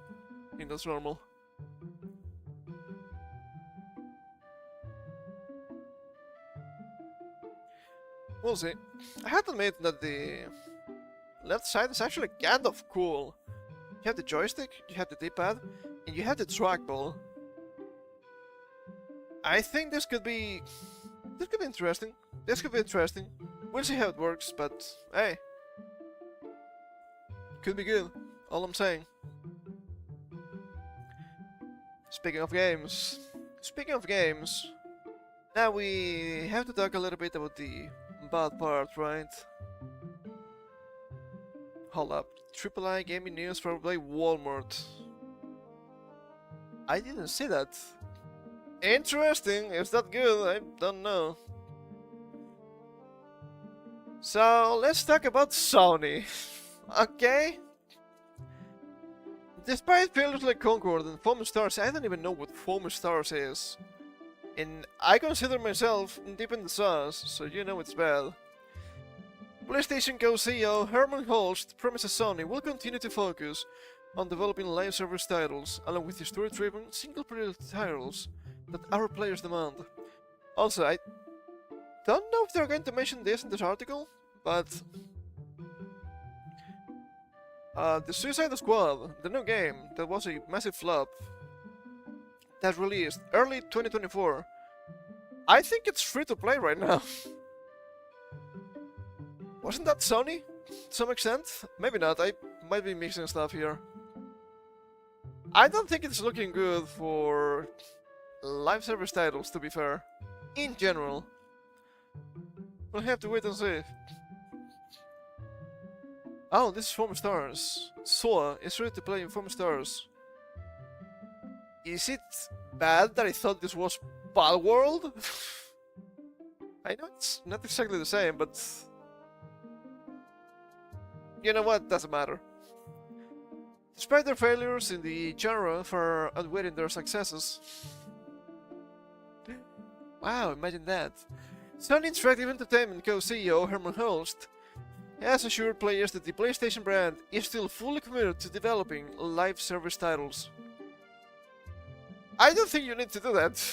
I think that's normal. We'll see. I have to admit that the left side is actually kind of cool. You have the joystick, you have the D-pad, and you have the trackball. I think this could be interesting. This could be interesting. We'll see how it works, but hey, could be good. All I'm saying. Speaking of games, now we have to talk a little bit about the bad part, right? Hold up. AAA gaming news for by Walmart. I didn't see that. Interesting. Is that good? I don't know. So let's talk about Sony. Okay? Despite failures like Concord and Foam Stars, I don't even know what Foam Stars is. And I consider myself deep in the sauce, so you know it's bad. PlayStation co-CEO Herman Holst promises Sony will continue to focus on developing live service titles, along with the story-driven, single-player titles that our players demand. Also, I don't know if they're going to mention this in this article, but the Suicide Squad, the new game that was a massive flop, that released early 2024, I think it's free to play right now. Wasn't that Sony? To some extent? Maybe not, I might be mixing stuff here. I don't think it's looking good for live service titles, to be fair. In general. We'll have to wait and see. Oh, this is Foam Stars. Soa is ready to play in Foam Stars. Is it bad that I thought this was Palworld? I know it's not exactly the same, but you know what? Doesn't matter. Despite their failures in the genre for outweighing their successes. Wow, imagine that. Sony Interactive Entertainment co-CEO Herman Holst has assured players that the PlayStation brand is still fully committed to developing live service titles. I don't think you need to do that.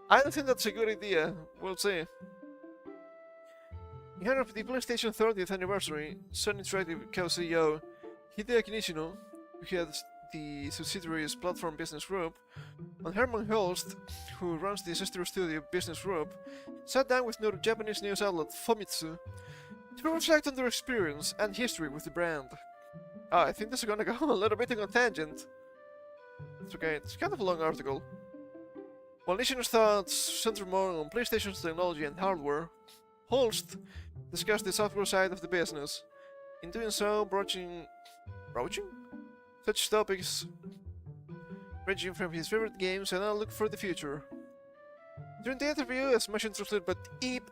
I don't think that's a good idea. We'll see. In honor of the PlayStation 30th anniversary, Sony Interactive co-CEO Hideaki Nishino, who heads the subsidiary's platform business group, and Herman Holst, who runs the sister studio business group, sat down with Japanese news outlet Famitsu to reflect on their experience and history with the brand. I think this is gonna go a little bit on a tangent. It's okay, it's kind of a long article. While Nishino's thoughts center more on PlayStation's technology and hardware, Holst discussed the software side of the business. In doing so, broaching such topics ranging from his favorite games and outlook for the future. During the interview, as much interested by Deep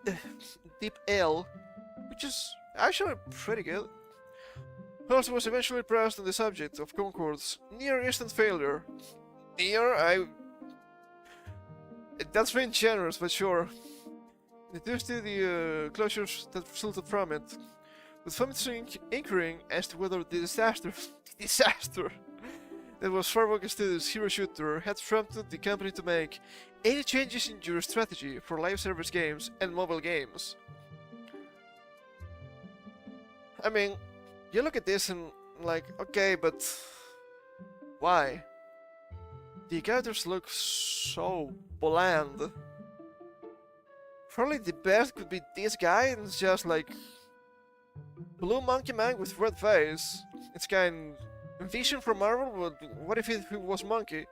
L, which is actually pretty good, Holst was eventually pressed on the subject of Concord's near-instant failure. That's being generous, but sure. Due to the closures that resulted from it, with Famitsu inquiring as to whether the disaster that was Farwalker Studios' hero shooter had prompted the company to make any changes in your strategy for live service games and mobile games. I mean, you look at this and like, okay, but why? The characters look so bland. Probably the best could be this guy, and it's just like blue monkey man with red face. It's kind of Vision from Marvel, but what if he was monkey?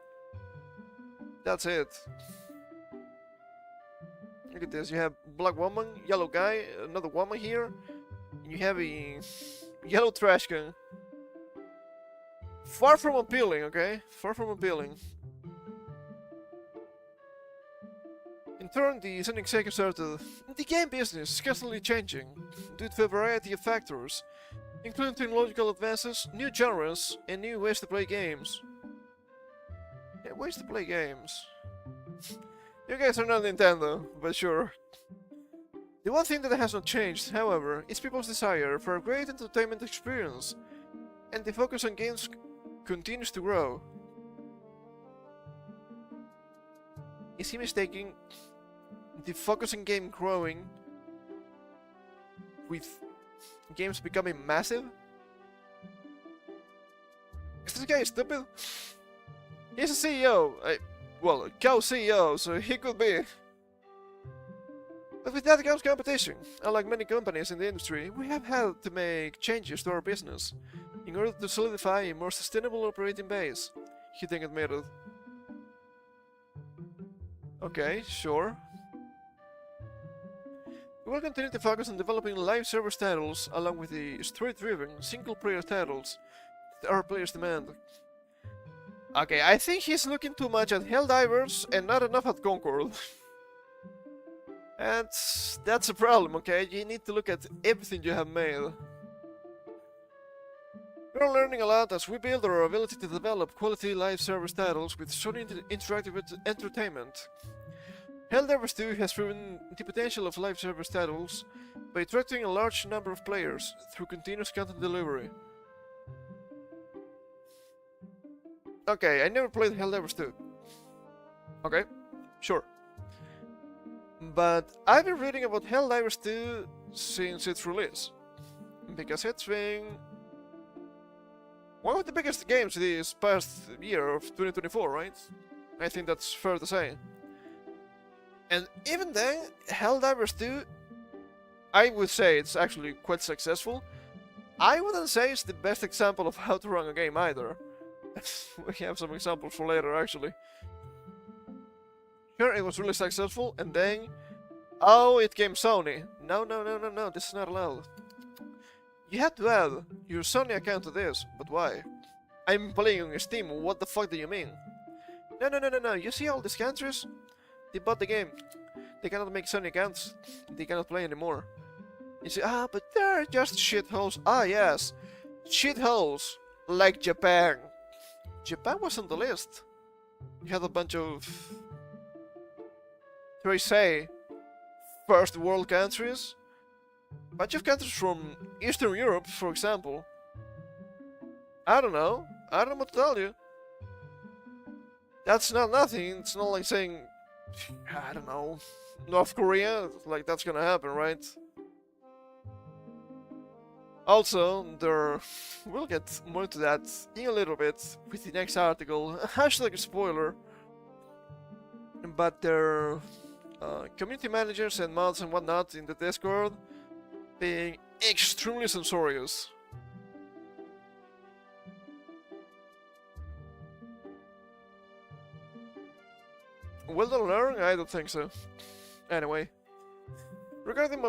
That's it. Look at this, you have black woman, yellow guy, another woman here, and you have a yellow trash can. Far from appealing, okay? Far from appealing. In turn, the Sony executive started, the game business is constantly changing due to a variety of factors, including technological advances, new genres, and new ways to play games. Yeah, ways to play games. You guys are not Nintendo, but sure. The one thing that has not changed, however, is people's desire for a great entertainment experience, and the focus on games continues to grow. Is he mistaking the focus on game growing with games becoming massive? Is this guy stupid? He's a CEO, well, a co-CEO, so he could be. But with that comes competition. Unlike many companies in the industry, we have had to make changes to our business in order to solidify a more sustainable operating base, he then admitted. Okay, sure. We will continue to focus on developing live service titles along with the story-driven, single-player titles that our players demand. Okay, I think he's looking too much at Helldivers and not enough at Concord. And that's a problem, okay? You need to look at everything you have made. We're learning a lot as we build our ability to develop quality live service titles with Sony Interactive Entertainment. Helldivers 2 has proven the potential of live service titles by attracting a large number of players through continuous content delivery. Okay, I never played Helldivers 2. Okay, sure. But I've been reading about Helldivers 2 since its release, because it's been one of the biggest games this past year of 2024, right? I think that's fair to say. And even then, Helldivers 2, I would say it's actually quite successful. I wouldn't say it's the best example of how to run a game either. We have some examples for later, actually. Sure, it was really successful, and then... Oh, it came Sony. No, this is not allowed. You had to add your Sony account to this, but why? I'm playing on Steam, what the fuck do you mean? No, you see all these countries? They bought the game. They cannot make Sony accounts. They cannot play anymore. You say, but they're just shitholes. Yes. Shitholes. Like Japan. Japan was on the list. You had a bunch of... Should I say... first world countries? Bunch of countries from Eastern Europe, for example. I don't know what to tell you. That's not nothing. It's not like saying... I don't know, North Korea, like that's gonna happen, right? Also, we'll get more into that in a little bit with the next article, hashtag spoiler, but their community managers and mods and whatnot in the Discord being extremely censorious. Will they learn? I don't think so. Anyway, regarding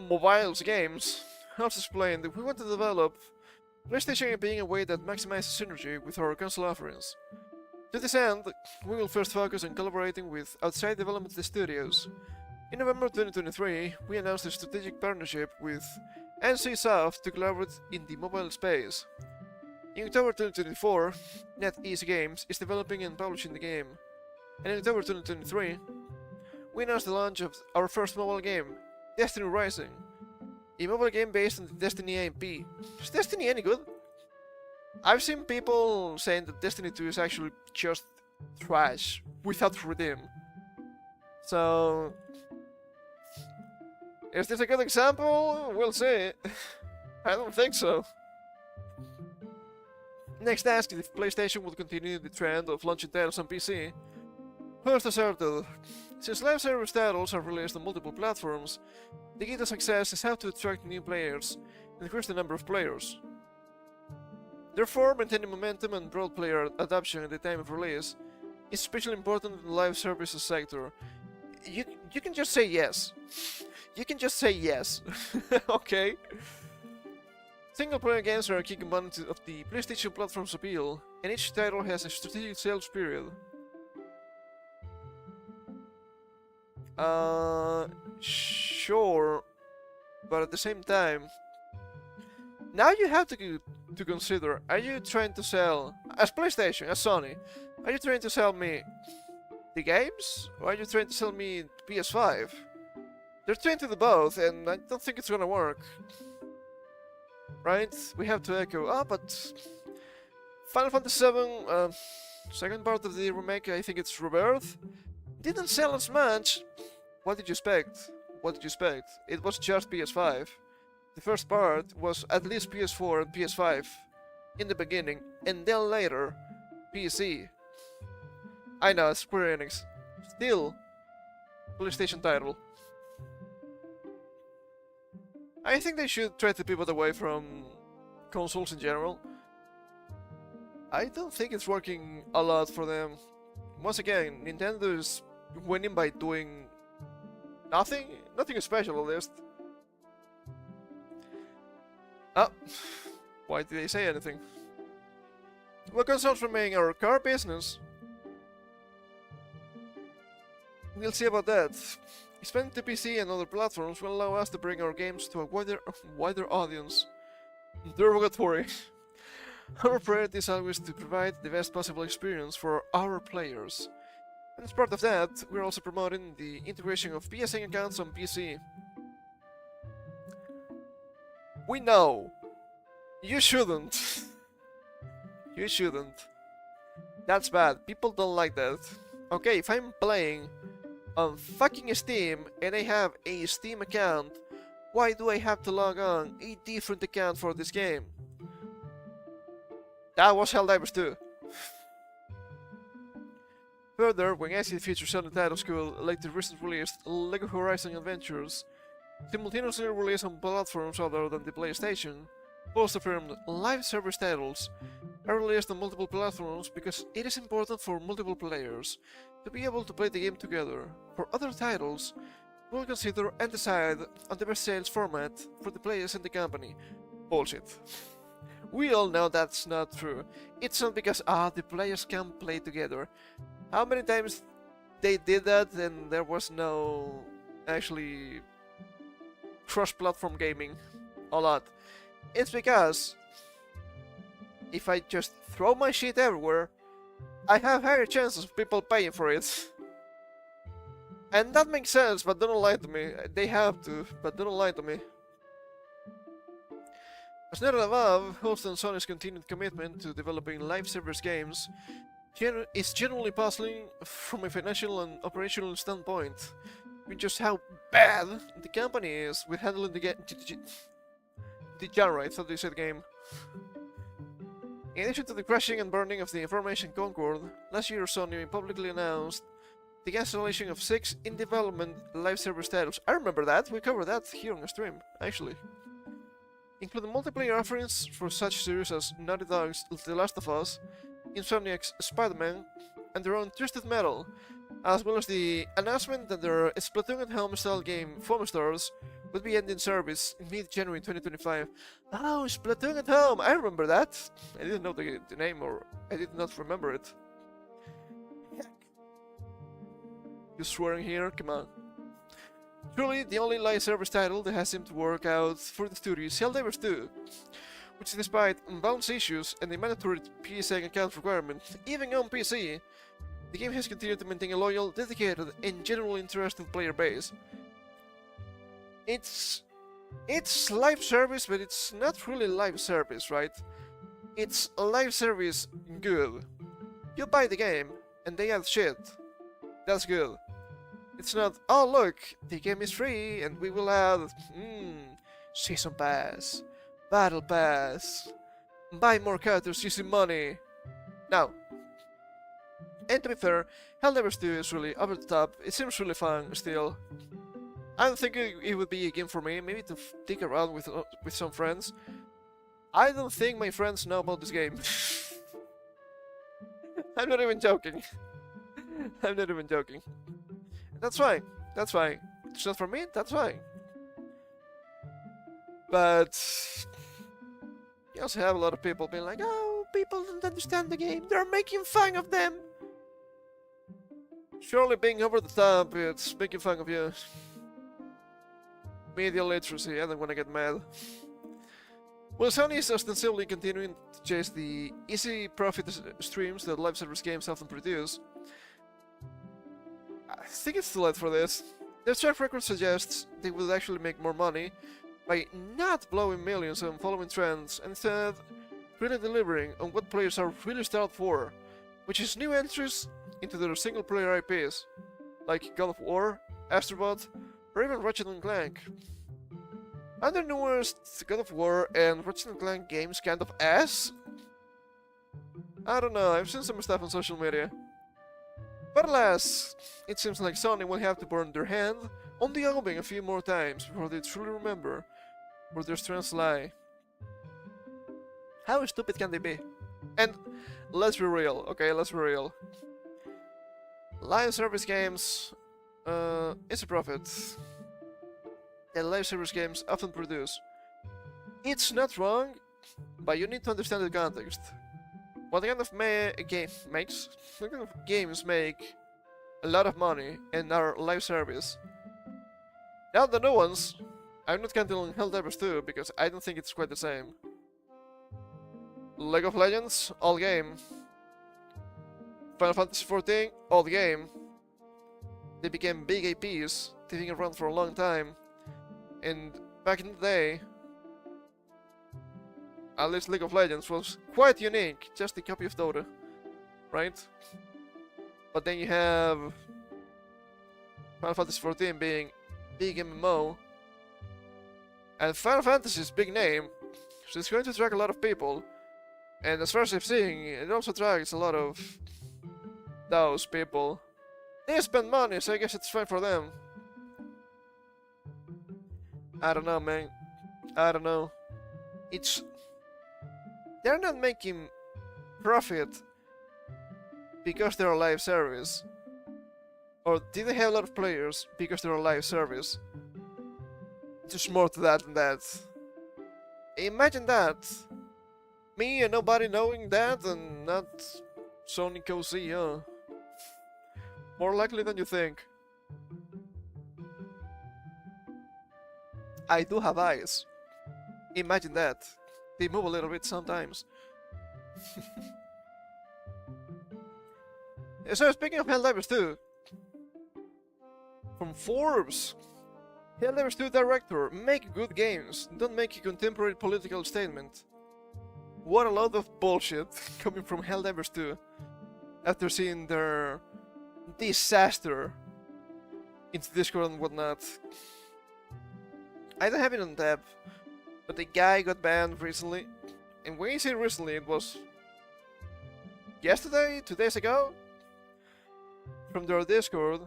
mobiles games, as explained, we want to develop PlayStation being a way that maximizes synergy with our console offerings. To this end, we will first focus on collaborating with outside development studios. In November 2023, we announced a strategic partnership with NCSoft to collaborate in the mobile space. In October 2024, NetEase Games is developing and publishing the game. And in October 2023, we announced the launch of our first mobile game, Destiny Rising, a mobile game based on the Destiny IP. Is Destiny any good? I've seen people saying that Destiny 2 is actually just trash, without redeem. So... is this a good example? We'll see. I don't think so. Next asked if PlayStation would continue the trend of launching titles on PC. First asserted, since live service titles are released on multiple platforms, the key to success is how to attract new players and increase the number of players. Therefore, maintaining momentum and broad player adoption at the time of release is especially important in the live services sector. You can just say yes. You can just say yes. Okay? Single-player games are a key component of the PlayStation platform's appeal, and each title has a strategic sales period. Sure, but at the same time, now you have to consider, are you trying to sell, as PlayStation, as Sony, are you trying to sell me the games, or are you trying to sell me PS5? They're trying to do both, and I don't think it's gonna work. Right? We have to echo, but Final Fantasy VII, second part of the remake, I think it's Rebirth, didn't sell as much. What did you expect? What did you expect? It was just PS5. The first part was at least PS4 and PS5 in the beginning, and then later PC. I know, it's Square Enix. Still, PlayStation title. I think they should try to pivot away from consoles in general. I don't think it's working a lot for them. Once again, Nintendo is winning by doing nothing special at least. Oh, why did they say anything? Well, consoles remain our core business. We'll see about that. Expanding to PC and other platforms will allow us to bring our games to a wider audience. Derogatory. Our priority is always to provide the best possible experience for our players. And as part of that, we're also promoting the integration of PSN accounts on PC. We know. You shouldn't. You shouldn't. That's bad. People don't like that. Okay, if I'm playing on fucking Steam and I have a Steam account, why do I have to log on a different account for this game? That was Helldivers 2. Further, when I see future Sony titles could, like the recently released LEGO Horizon Adventures, simultaneously released on platforms other than the PlayStation, post-affirmed live service titles are released on multiple platforms because it is important for multiple players to be able to play the game together. For other titles, we'll consider and decide on the best sales format for the players and the company. Bullshit. We all know that's not true. It's not because the players can play together. How many times they did that and there was no actually cross-platform gaming? A lot. It's because if I just throw my shit everywhere, I have higher chances of people paying for it. And that makes sense, but don't lie to me. They have to, but don't lie to me. As noted above, Host and Sony's continued commitment to developing live service games is generally puzzling from a financial and operational standpoint, with just how bad the company is with handling the genre, I thought they said game. In addition to the crashing and burning of the Information Concord, last year Sony publicly announced the cancellation of 6 in-development live service titles. I remember that, we covered that here on the stream, actually. Including multiplayer offerings for such series as Naughty Dog's The Last of Us, Insomniac's Spider-Man, and their own Twisted Metal, as well as the announcement that their Splatoon at Home style game, Foam Stars, would be ending service in mid-January 2025. Oh, Splatoon at Home! I remember that! I didn't know the name, or I did not remember it. Heck. You swearing here? Come on. Truly, the only live service title that has seemed to work out for the studio is Helldivers 2, which despite balance issues and a mandatory PSN account requirement, even on PC, the game has continued to maintain a loyal, dedicated, and generally interested player base. It's live service, but it's not really live service, right? It's a live service good. You buy the game, and they add shit. That's good. It's not, oh look, the game is free, and we will add, Season Pass, Battle Pass, buy more characters using money. No. And to be fair, Helldivers 2 is really over the top, it seems really fun still. I don't think it would be a game for me, maybe to dig around with some friends. I don't think my friends know about this game. I'm not even joking. I'm not even joking. That's fine, that's fine. It's not for me, that's fine. But you also have a lot of people being like, oh, people don't understand the game, they're making fun of them. Surely being over the top, it's making fun of you. Media literacy, I don't want to get mad. Well, Sony is ostensibly continuing to chase the easy profit streams that live service games often produce. I think it's too late for this. Their track record suggests they will actually make more money by not blowing millions and following trends, and instead really delivering on what players are really starved for, which is new entries into their single-player IPs, like God of War, Astrobot, or even Ratchet & Clank. Are the newest God of War and Ratchet & Clank games kind of ass? I don't know, I've seen some stuff on social media. But alas, it seems like Sony will have to burn their hand on the oven a few more times before they truly remember where their strengths lie. How stupid can they be? And let's be real, okay, let's be real. Live service games is a profit that live service games often produce. It's not wrong, but you need to understand the context. What kind of what kind of games make a lot of money and are live service? Now the new ones, I'm not counting Helldivers 2 because I don't think it's quite the same. League of Legends, old game. Final Fantasy XIV, old game. They became big APs, they've been around for a long time. And back in the day, at least League of Legends was quite unique, just a copy of Dota, right? But then you have Final Fantasy XIV being big MMO, and Final Fantasy's big name, so it's going to attract a lot of people. And as far as I'm seeing, it also attracts a lot of those people. They spend money, so I guess it's fine for them. I don't know, man. I don't know. They're not making profit because they're a live service. Or did they have a lot of players because they're a live service? There's more to that than that. Imagine that. Me and nobody knowing that and not Sony co-CEO. More likely than you think. I do have eyes. Imagine that. They move a little bit sometimes. So speaking of Helldivers 2, from Forbes, Helldivers 2 director, make good games, don't make a contemporary political statement. What a load of bullshit coming from Helldivers 2 after seeing their disaster into Discord and whatnot. I don't have it on tab, but the guy got banned recently, and when you say recently, it was yesterday, 2 days ago, from their Discord,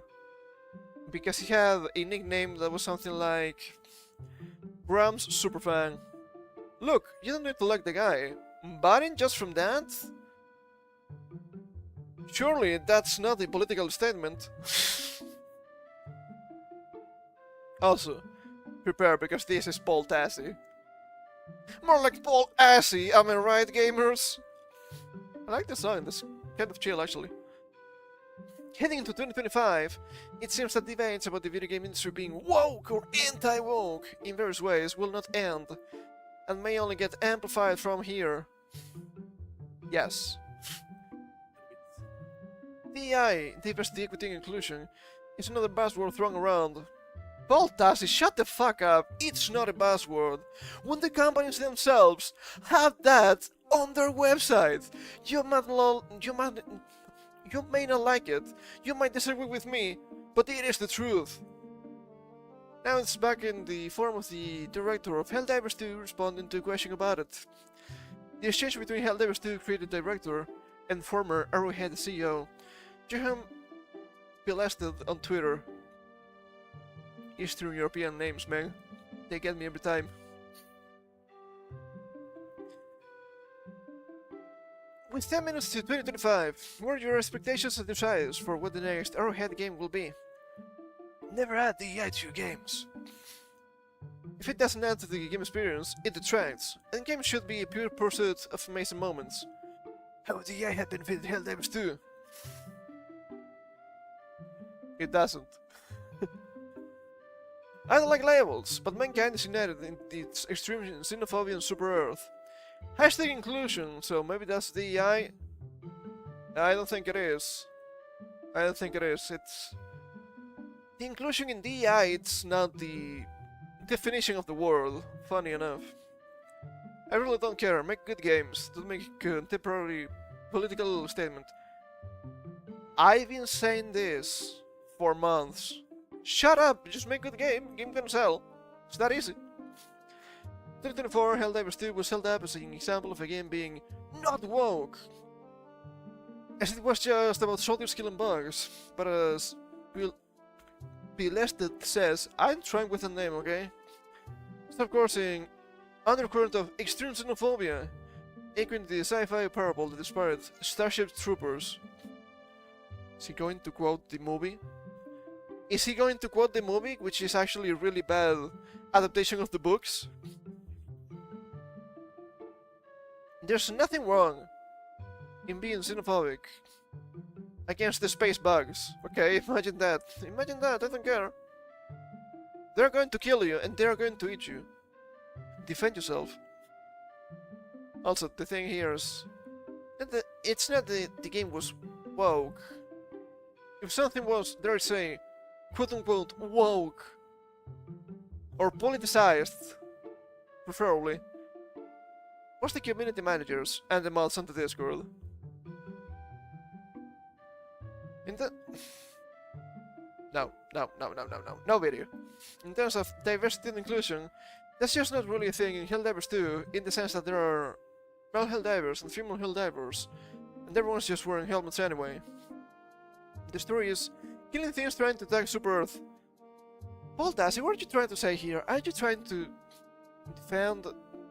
because he had a nickname that was something like Grams Superfan. Look, you don't need to like the guy, banning just from that? Surely that's not a political statement. Also, prepare because this is Paul Tassi. More like Paul Assy, am I right, gamers? I like this song, that's kind of chill actually. Heading into 2025, it seems that debates about the video game industry being woke or anti-woke in various ways will not end, and may only get amplified from here. Yes. DEI, diversity, equity, and inclusion, is another buzzword thrown around. Paul Tassi, shut the fuck up, it's not a buzzword. When the companies themselves have that on their website, you may not like it, you might disagree with me, but it is the truth. Now it's back in the form of the director of Helldivers 2 responding to a question about it. The exchange between Helldivers 2 creative director and former Arrowhead CEO, Johan Pilested on Twitter. Eastern European names, man. They get me every time. With 10 minutes to 2025, what are your expectations and desires for what the next Arrowhead game will be? Never add DEI to your games. If it doesn't add to the game experience, it detracts, and games should be a pure pursuit of amazing moments. How would DEI have benefited Helldivers 2? It doesn't. I don't like labels, but mankind is united in its extreme xenophobia and super Earth. Hashtag inclusion, so maybe that's DEI? I don't think it is. I don't think it is. It's... The inclusion in DEI, it's not the definition of the world, funny enough. I really don't care, make good games, don't make a contemporary political statement. I've been saying this for months. Shut up, just make good game gonna sell. It's that easy. 2024, Helldivers 2 was held up as an example of a game being not woke, as it was just about soldiers killing bugs, but as Pilested says, I'm trying with a name, okay? of course, an undercurrent of extreme xenophobia, echoing the sci-fi parable that inspired Starship Troopers. Is he going to quote the movie? Is he going to quote the movie, which is actually a really bad adaptation of the books? There's nothing wrong in being xenophobic against the space bugs. Okay, imagine that. Imagine that, I don't care. They're going to kill you and they're going to eat you. Defend yourself. Also, the thing here is that it's not that the game was woke. If something was, dare say, quote-unquote woke or politicized, preferably, was the community managers and the mods on the Discord. In the... No video. In terms of diversity and inclusion, that's just not really a thing in Helldivers 2, in the sense that there are male Helldivers and female Helldivers, and everyone's just wearing helmets anyway. The story is killing things trying to attack Super Earth. Paul Tassi, what are you trying to say here? Are you trying to defend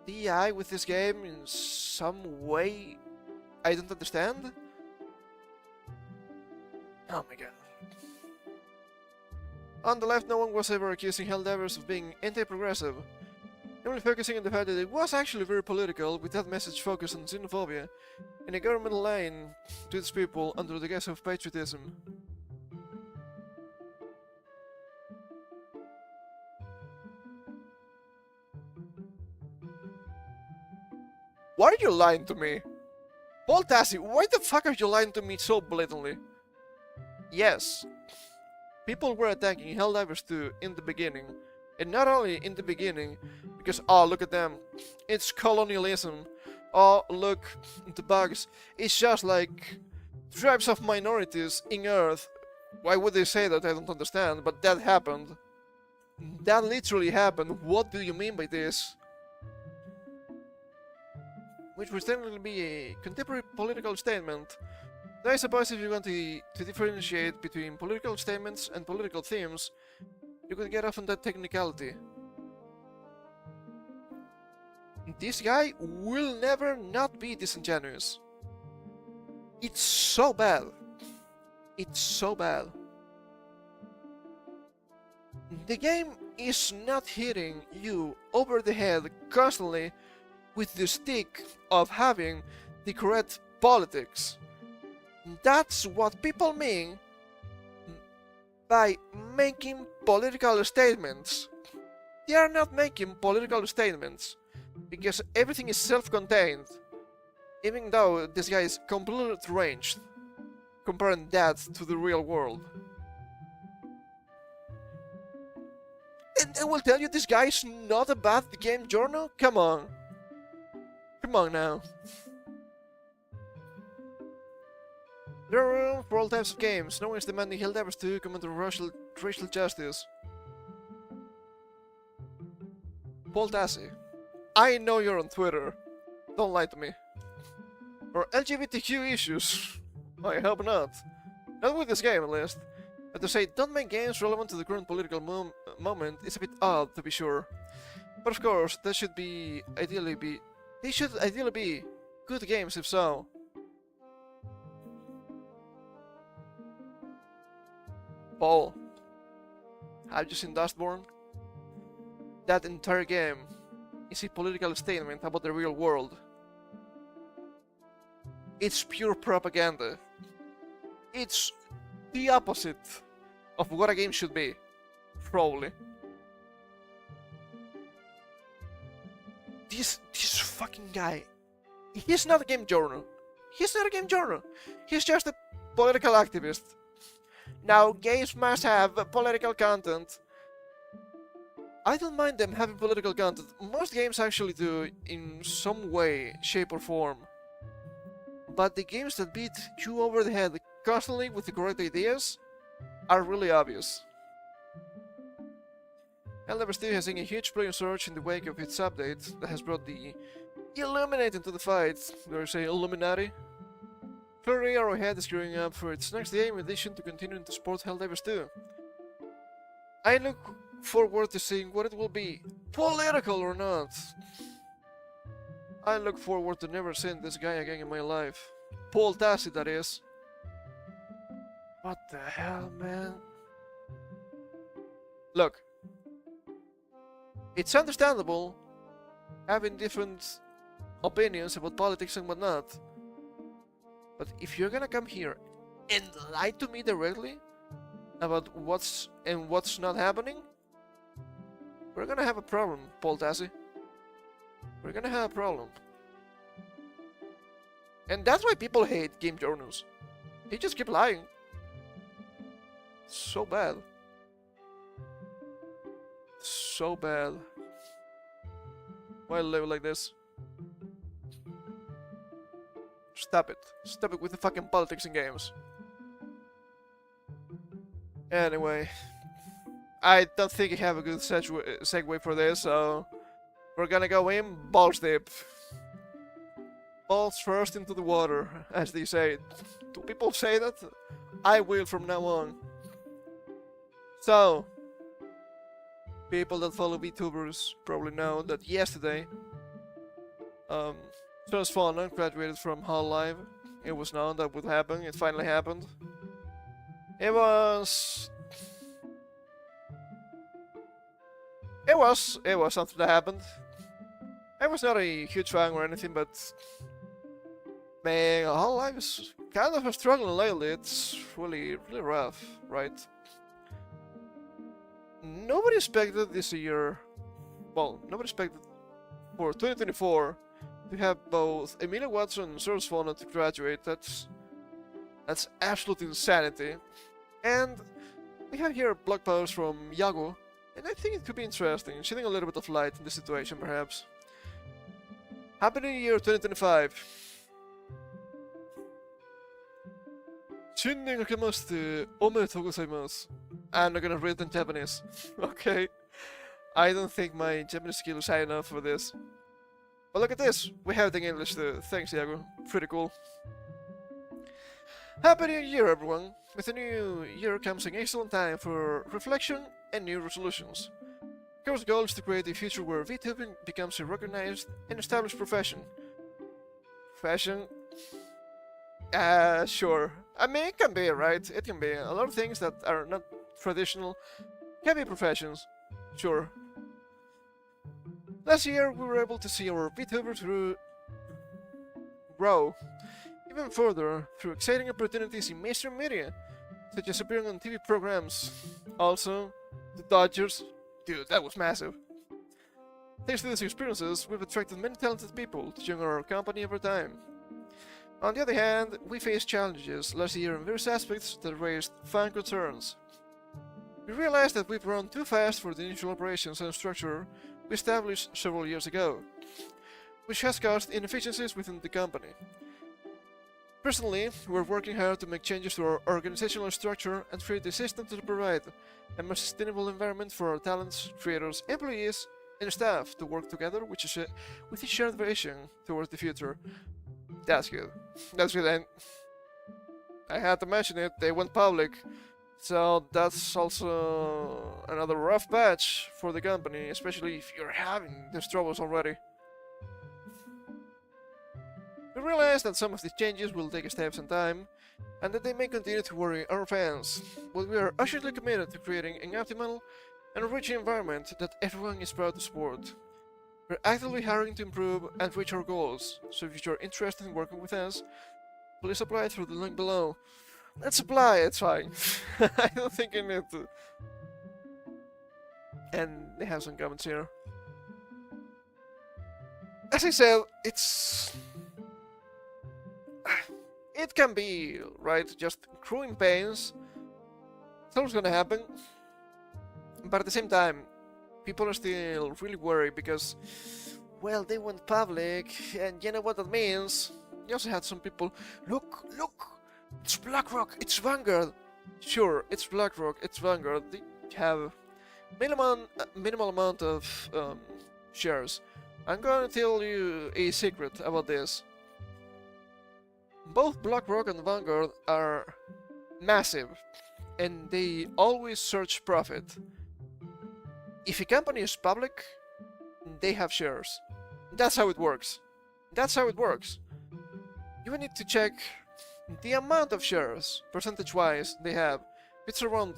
DI with this game in some way I don't understand? Oh my god. On the left, no one was ever accusing Helldivers of being anti-progressive, only focusing on the fact that it was actually very political, with that message focused on xenophobia, and a governmental line to its people under the guise of patriotism. Why are you lying to me? Paul Tassi, why the fuck are you lying to me so blatantly? Yes, people were attacking Helldivers 2 in the beginning, and not only in the beginning, because oh look at them, it's colonialism, oh look, the bugs, it's just like tribes of minorities in Earth. Why would they say that? I don't understand, but that happened. That literally happened. What do you mean by this? Which would technically be a contemporary political statement. Though I suppose if you want to differentiate between political statements and political themes, you could get off on that technicality. This guy will never not be disingenuous. It's so bad. It's so bad. The game is not hitting you over the head constantly with the stick of having the correct politics. That's what people mean by making political statements. They are not making political statements because everything is self-contained, even though this guy is completely deranged, comparing that to the real world. And I will tell you, this guy is not a bad game journal? Come on. Come on now. There are room for all types of games. No one is demanding Helldivers to comment on racial justice. Paul Tassi, I know you're on Twitter. Don't lie to me. Or LGBTQ issues. I hope not. Not with this game, at least. But to say don't make games relevant to the current political moment is a bit odd, to be sure. But of course, they should ideally be good games if so. Paul, have you seen Dustborn? That entire game is a political statement about the real world. It's pure propaganda. It's the opposite of what a game should be, probably. This fucking guy, he's not a game journal. He's not a game journal. He's just a political activist. Now, games must have political content. I don't mind them having political content. Most games actually do, in some way, shape or form. But the games that beat you over the head constantly with the correct ideas are really obvious. Helldivers 2 has seen a huge player surge in the wake of its update that has brought the Illuminati into the fight. Dare I say Illuminati? Clearly Arrowhead is gearing up for its next game edition to continue to support Helldivers 2. I look forward to seeing what it will be Political or not, I look forward to never seeing this guy again in my life. Paul Tassi, that is. What the hell, man? Look, it's understandable having different opinions about politics and whatnot, but if you're gonna come here and lie to me directly about what's not happening, we're gonna have a problem, Paul Tassi. We're gonna have a problem. And that's why people hate game journals. They just keep lying. So bad. So bad. Why live like this? Stop it. Stop it with the fucking politics in games. Anyway, I don't think I have a good segue for this, so we're gonna go in balls deep. Balls first into the water, as they say. Do people say that? I will from now on. So, people that follow vtubers probably know that yesterday, Jonas Fauna graduated from Hall Live. It was known that would happen. It finally happened. It was something that happened. I was not a huge fan or anything, but man, Hall Live is kind of struggling lately. It's really rough, right? Nobody expected this year. Well, nobody expected for 2024 to have both Emilia Watson and Source Fauna to graduate. That's absolute insanity. And we have here a blog post from Yago, and I think it could be interesting, shedding a little bit of light in the situation, perhaps. Happy New Year 2025. 新年明けましておめでとうございます. I'm not gonna read it in Japanese. Okay. I don't think my Japanese skill is high enough for this. But look at this. We have it in English too. Thanks, Iago. Pretty cool. Happy New Year, everyone. With the new year comes an excellent time for reflection and new resolutions. Our goal is to create a future where VTubing becomes a recognized and established profession. Fashion? Sure. I mean, it can be, right? It can be. A lot of things that are not traditional can be professions. Sure. Last year, we were able to see our VTuber grow even further through exciting opportunities in mainstream media, such as appearing on TV programs. Also, the Dodgers. Dude, that was massive. Thanks to these experiences, we've attracted many talented people to join our company over time. On the other hand, we faced challenges last year in various aspects that raised fan concerns. We realized that we've run too fast for the initial operations and structure we established several years ago, which has caused inefficiencies within the company. Personally, we're working hard to make changes to our organizational structure and create a system to provide a more sustainable environment for our talents, creators, employees, and staff to work together with a shared vision towards the future. That's good. That's good, and I had to mention it, they went public, so that's also another rough patch for the company, especially if you're having these troubles already. We realize that some of these changes will take steps and time, and that they may continue to worry our fans, but we are urgently committed to creating an optimal and enriching environment that everyone is proud to support. We're actively hiring to improve and reach our goals, so if you're interested in working with us, please apply through the link below. Let's apply, it's fine. I don't think I need to. And they have some comments here. As I said, it can be, right, just growing pains. It's always gonna happen. But at the same time, people are still really worried because, well, they went public, and you know what that means. You also had some people, look, it's BlackRock, it's Vanguard. Sure, it's BlackRock, it's Vanguard. They have minimal amount of shares. I'm going to tell you a secret about this. Both BlackRock and Vanguard are massive, and they always search profit. If a company is public, they have shares. That's how it works. That's how it works. You will need to check the amount of shares, percentage-wise, they have. If it's around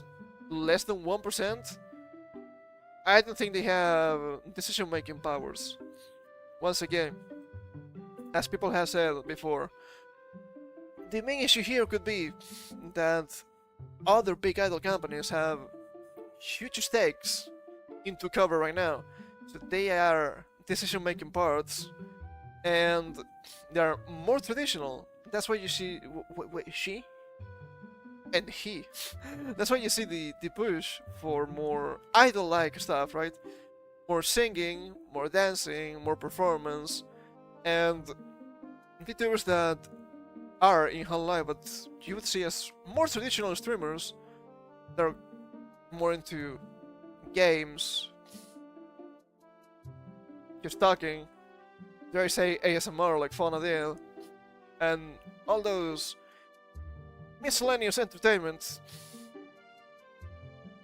less than 1%, I don't think they have decision-making powers. Once again, as people have said before, the main issue here could be that other big idol companies have huge stakes into cover right now. So they are decision-making parts, and they are more traditional. That's why you see she and he. That's why you see the push for more idol-like stuff, right? More singing, more dancing, more performance, and VTubers that are in Hall Live, but you would see as more traditional streamers that are more into games, just talking, dare I say ASMR like Fauna did, and all those miscellaneous entertainments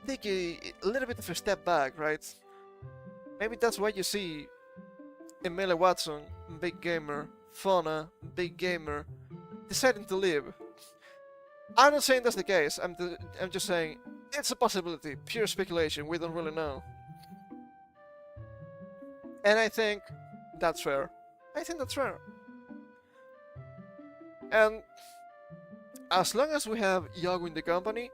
take a little bit of a step back, right? Maybe that's why you see Emile Watson, big gamer, Fauna, big gamer, deciding to leave. I'm not saying that's the case, I'm just saying it's a possibility, pure speculation, we don't really know. And I think that's fair. I think that's fair. And as long as we have Yago in the company,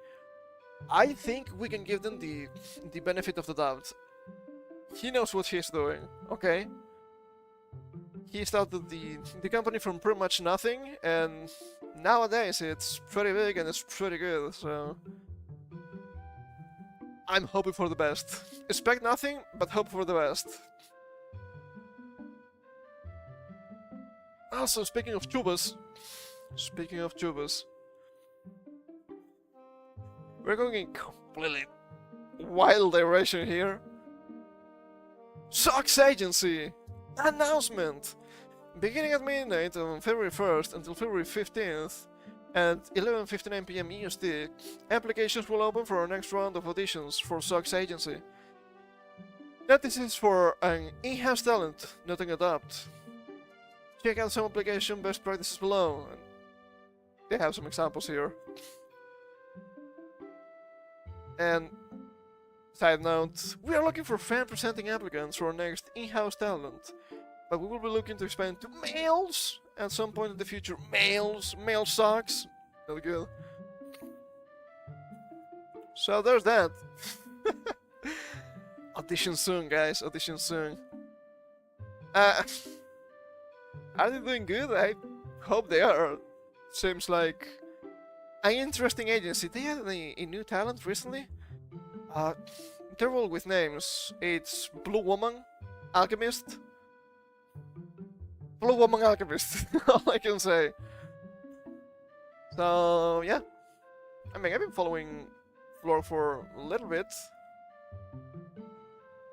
I think we can give them the benefit of the doubt. He knows what he's doing, okay? He started the company from pretty much nothing, and nowadays it's pretty big and it's pretty good, so I'm hoping for the best. Expect nothing, but hope for the best. Also, speaking of tubers, we're going in completely wild direction here. Socks Agency! Announcement! Beginning at midnight on February 1st until February 15th at 11:59 PM EST, applications will open for our next round of auditions for Socks Agency. This is for an in-house talent, not an adopt. Check out some application best practices below. They have some examples here. And side note, we are looking for fan-presenting applicants for our next in-house talent, but we will be looking to expand to males at some point in the future. Male socks, not good. So there's that. Audition soon, guys. Audition soon. Are they doing good? I hope they are. Seems like an interesting agency. They had a new talent recently. They're all with names. It's Blue Woman, Alchemist. Blue Woman Alchemist. All I can say. So yeah. I mean, I've been following Floor for a little bit.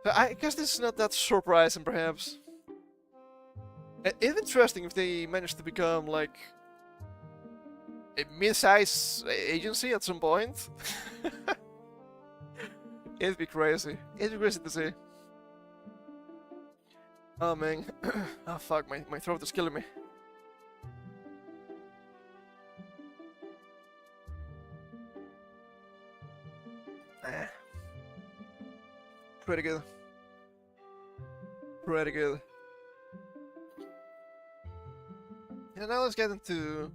But I guess this is not that surprising, perhaps. It's interesting if they manage to become like a mid-size agency at some point. It'd be crazy. It'd be crazy to see. Oh man. Oh fuck, my throat is killing me. Pretty good. Pretty good. And now let's get into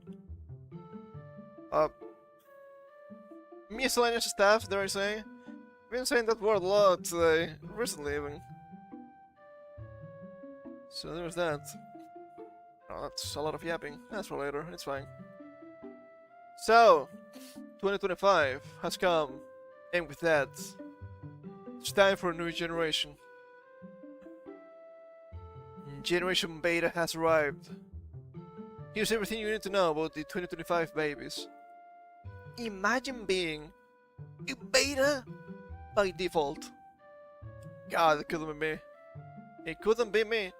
miscellaneous stuff, dare I say. I've been saying that word a lot today, recently even. So there's that. Oh, that's a lot of yapping. That's for later, it's fine. So, 2025 has come, and with that, it's time for a new generation. Generation Beta has arrived. Here's everything you need to know about the 2025 babies. Imagine being a beta by default. God, it couldn't be me. It couldn't be me.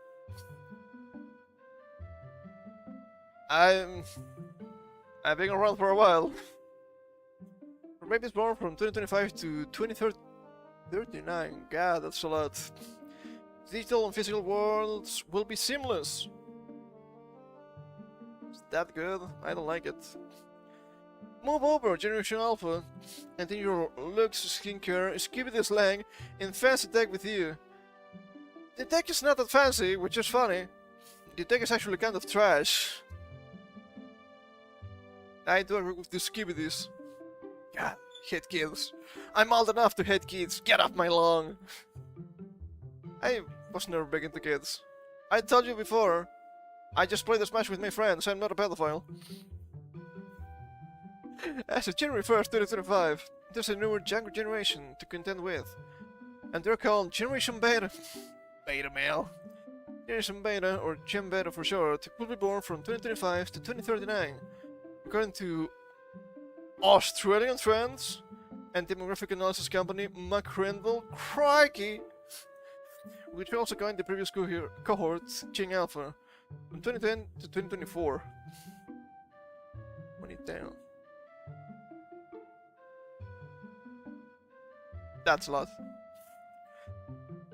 I've been around for a while. For babies born from 2025 to 2039. God, that's a lot. Digital and physical worlds will be seamless. Is that good? I don't like it. Move over, Generation Alpha, and in your looks, skincare, skip this slang, and fancy tech with you. The tech is not that fancy, which is funny. The tech is actually kind of trash. I do agree with the skibbities. God, hate kids. I'm old enough to hate kids. Get off my lawn. I was never big into kids. I told you before. I just play the Smash with my friends. I'm not a pedophile. As of January 1st, 2025, there's a newer younger generation to contend with. And they're called Generation Beta. Beta male. Generation Beta, or Gen Beta for short, will be born from 2025 to 2039. According to Australian Trends and demographic analysis company McCrindle, crikey! Which also coined the previous cohort, Gen Alpha, from 2010 to 2024. 2010. That's a lot.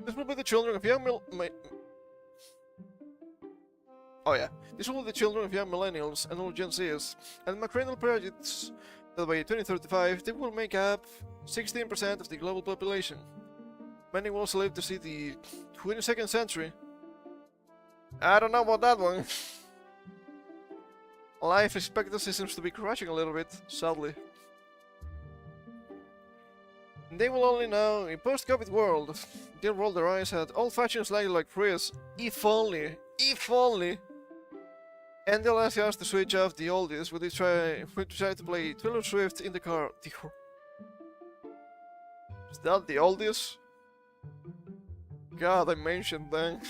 This will be the children of young This will be the children of young millennials and old Gen Zs, and McCrindle predicts that by 2035 they will make up 16% of the global population. Many will also live to see the 22nd century. I don't know about that one. Life expectancy seems to be crashing a little bit, sadly. They will only know in post-COVID world. They'll roll their eyes at old-fashioned slang like Chris. If only. And they'll ask us to switch off the oldies when they try to play Taylor Swift in the car. Is that the oldies? God, I mentioned that.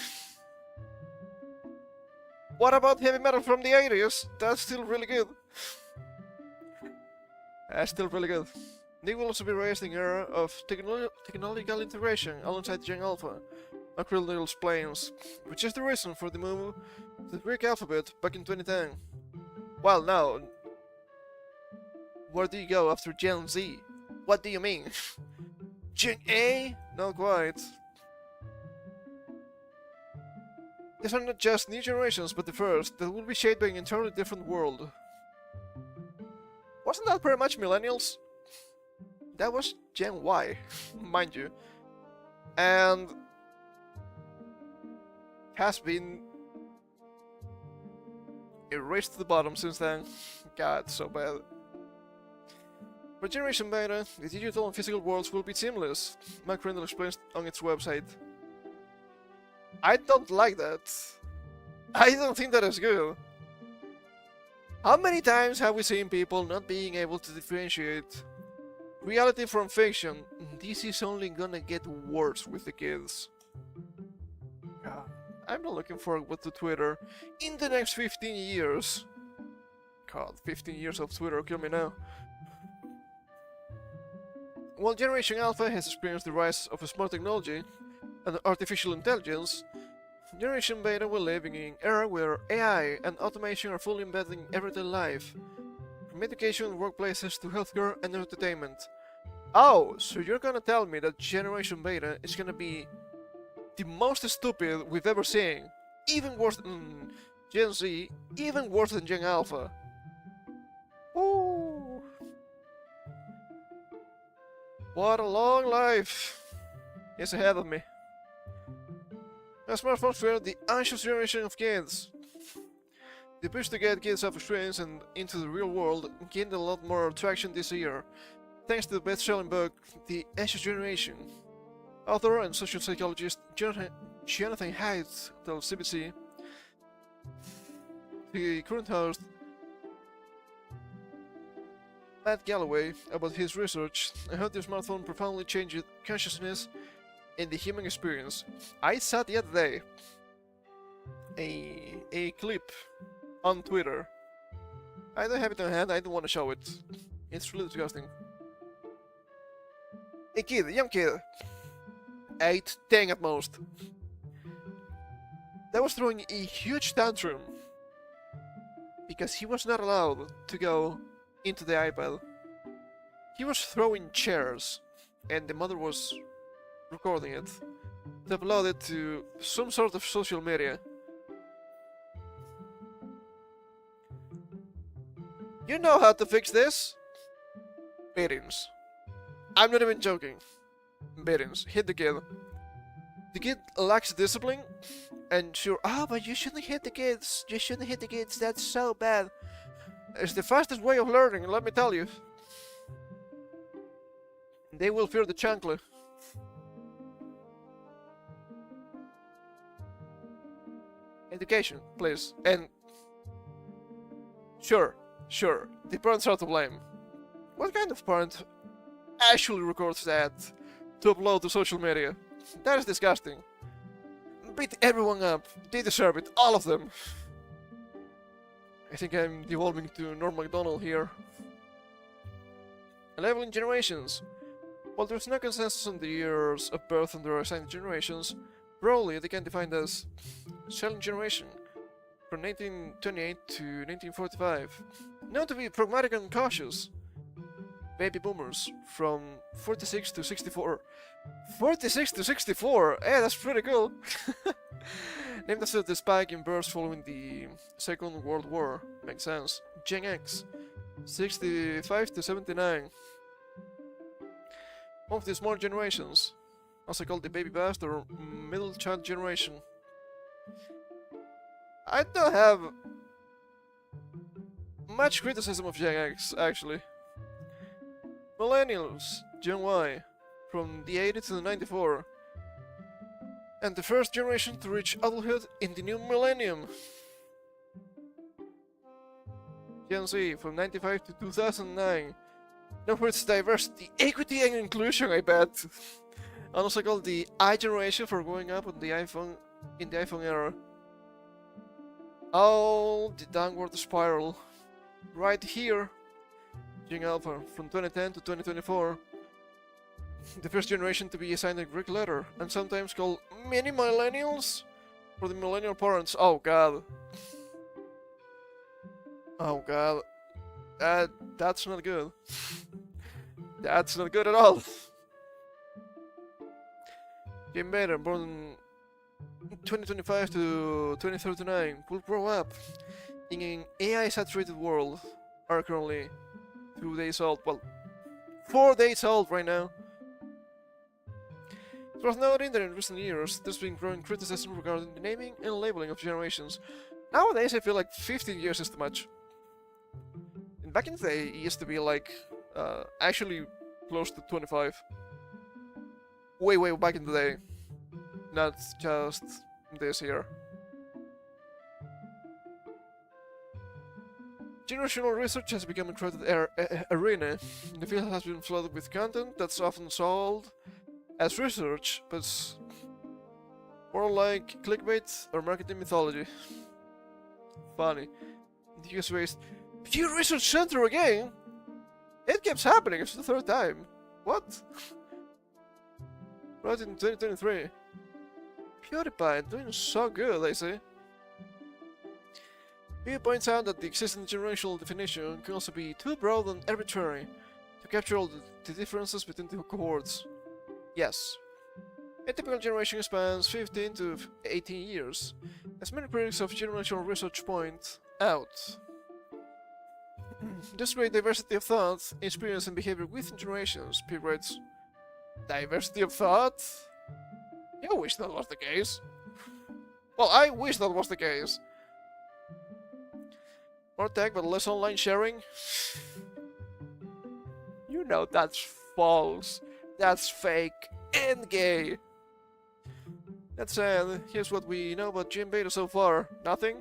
What about heavy metal from the 80s? That's still really good. That's still really good. They will also be raised in an era of technological integration alongside Gen Alpha, McCrindle explains, which is the reason for the move to the Greek alphabet back in 2010. Well, now, where do you go after Gen Z? What do you mean? Gen A? Not quite. These are not just new generations, but the first that will be shaped by an entirely different world. Wasn't that pretty much millennials? That was Gen Y, mind you. And has been erased to the bottom since then. God, so bad. For Generation Beta, the digital and physical worlds will be seamless, McCrindle explains on its website. I don't like that. I don't think that is good. How many times have we seen people not being able to differentiate reality from fiction? This is only gonna get worse with the kids. I'm not looking forward to Twitter in the next 15 years. God, 15 years of Twitter, kill me now. While Generation Alpha has experienced the rise of smart technology and artificial intelligence, Generation Beta will live in an era where AI and automation are fully embedded in everyday life, from education and workplaces to healthcare and entertainment. Oh, so you're gonna tell me that Generation Beta is gonna be the most stupid we've ever seen, even worse than Gen Z, even worse than Gen Alpha. Ooh. What a long life is ahead of me. As smartphones were the anxious generation of kids. The push to get kids off screens and into the real world gained a lot more traction this year, thanks to the best-selling book, The Anxious Generation. Author and social psychologist Jonathan Haidt tells CBC, the current host Matt Galloway, about his research and how the smartphone profoundly changed consciousness and the human experience. I saw the other day a clip on Twitter. I don't have it on hand, I don't want to show it. It's really disgusting. A kid, a young kid, 8, 10 at most, that was throwing a huge tantrum because he was not allowed to go into the iPad. He was throwing chairs and the mother was recording it. to upload it to some sort of social media. You know how to fix this? Beatings. I'm not even joking. Beatings. Hit the kid. The kid lacks discipline, and sure, but you shouldn't hit the kids. You shouldn't hit the kids. That's so bad. It's the fastest way of learning, let me tell you. They will fear the chancla. Education, please. And sure, the parents are to blame. What kind of parent actually records that to upload to social media? That is disgusting. Beat everyone up. They deserve it, all of them. I think I'm devolving to Norm MacDonald here. Leveling generations. While there's no consensus on the years of birth and their assigned generations, broadly they can be defined as silent generation from 1928 to 1945. Known to be pragmatic and cautious. Baby boomers from 46 to 64. 46 to 64? Hey, that's pretty cool. Named after the spike in births following the Second World War. Makes sense. Gen X. 65 to 79. One of the small generations. Also called the baby bust or middle child generation. I don't have much criticism of Gen X, actually. Millennials, Gen Y, from the 80 to the 94. And the first generation to reach adulthood in the new millennium. Gen Z, from 95 to 2009. Now for its diversity, equity and inclusion, I bet. And also called the I generation for growing up on the iPhone in the iPhone era. Oh, the downward spiral. Right here. Gen Alpha, from 2010 to 2024. The first generation to be assigned a Greek letter, and sometimes called mini millennials for the millennial parents. Oh god. Oh god. That's not good. That's not good at all. Jim Bader, born 2025 to 2039, will grow up in an AI-saturated world. Are currently 2 days old. Well, 4 days old right now. It's worth noting that in recent years, there's been growing criticism regarding the naming and labeling of generations. Nowadays, I feel like 15 years is too much. And back in the day, it used to be like, actually close to 25. Way back in the day. Not just this year. Generational research has become a crowded arena. The field has been flooded with content that's often sold as research, but more like clickbait or marketing mythology. Funny. The US-based Pew Research Center again? It keeps happening, it's the third time. What? Right in 2023. PewDiePie doing so good, I say. He points out that the existing generational definition can also be too broad and arbitrary to capture all the differences between the cohorts. Yes. A typical generation spans 15 to 18 years, as many critics of generational research point out. This great diversity of thought, experience and behavior within generations, P writes. Diversity of thought? You wish that was the case. Well, I wish that was the case. More tech but less online sharing? You know that's false. That's fake and gay. That said, here's what we know about Jim Beta so far. Nothing?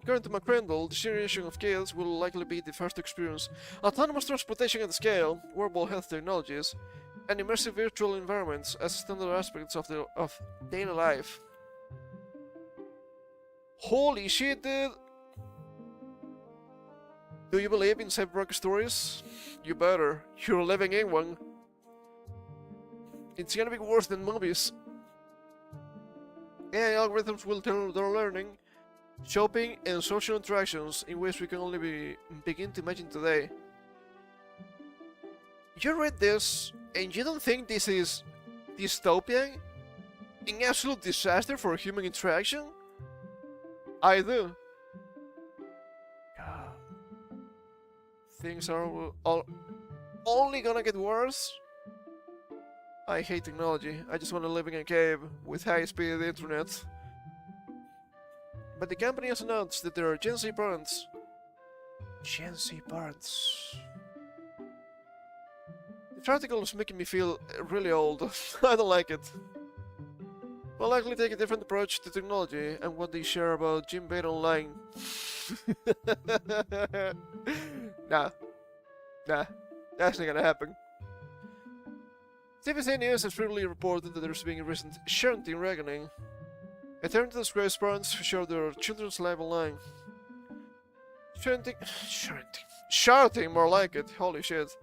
According to McCrindle, the generation of kids will likely be the first to experience autonomous transportation at scale, wearable health technologies, and immersive virtual environments as standard aspects of daily life. Holy shit, dude! Do you believe in cyberpunk stories? You better. You're living in one. It's gonna be worse than movies. AI algorithms will tell their learning, shopping, and social interactions in ways we can only begin to imagine today. You read this, and you don't think this is dystopian? An absolute disaster for human interaction? I do. God. Things are only gonna get worse. I hate technology. I just want to live in a cave with high-speed internet. But the company has announced that there are Gen Z parents. Gen Z parents. This article is making me feel really old. I don't like it. We'll likely take a different approach to technology and what they share about gym bait online. Nah, that's not gonna happen. CBC News has frequently reported that there's been a recent parenting reckoning. A term that describes parents who share their children's life online. Shouting, more like it, holy shit,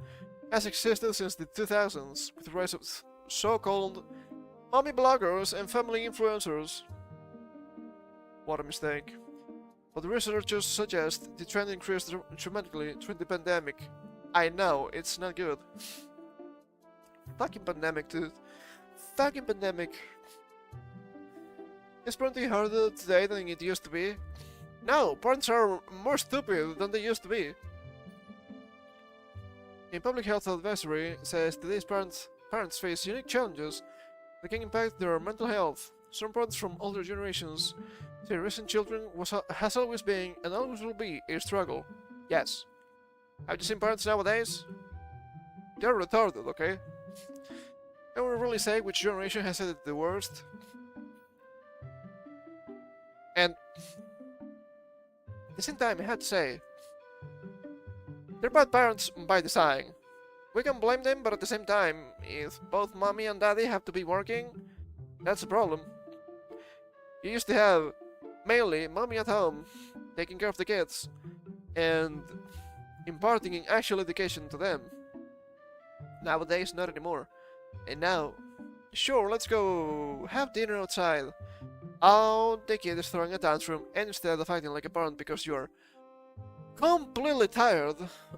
has existed since the 2000s, with the rise of so-called mommy bloggers and family influencers. What a mistake. But the researchers suggest the trend increased dramatically during the pandemic. I know, it's not good. Fucking pandemic, dude. Fucking pandemic. Is parenting harder today than it used to be? No, parents are more stupid than they used to be. A public health advisory says today's parents face unique challenges that can impact their mental health. Some parents from older generations say raising children has always been and always will be a struggle. Yes. Have you seen parents nowadays? They're retarded, okay? Can we really say which generation has had it the worst? And at the same time, I had to say, they're bad parents by design. We can blame them, but at the same time, if both mommy and daddy have to be working, that's a problem. You used to have mainly mommy at home, taking care of the kids, and imparting an actual education to them. Nowadays, not anymore. And now, sure, let's go have dinner outside. Oh, the kid is throwing a tantrum, and instead of acting like a parent because you're completely tired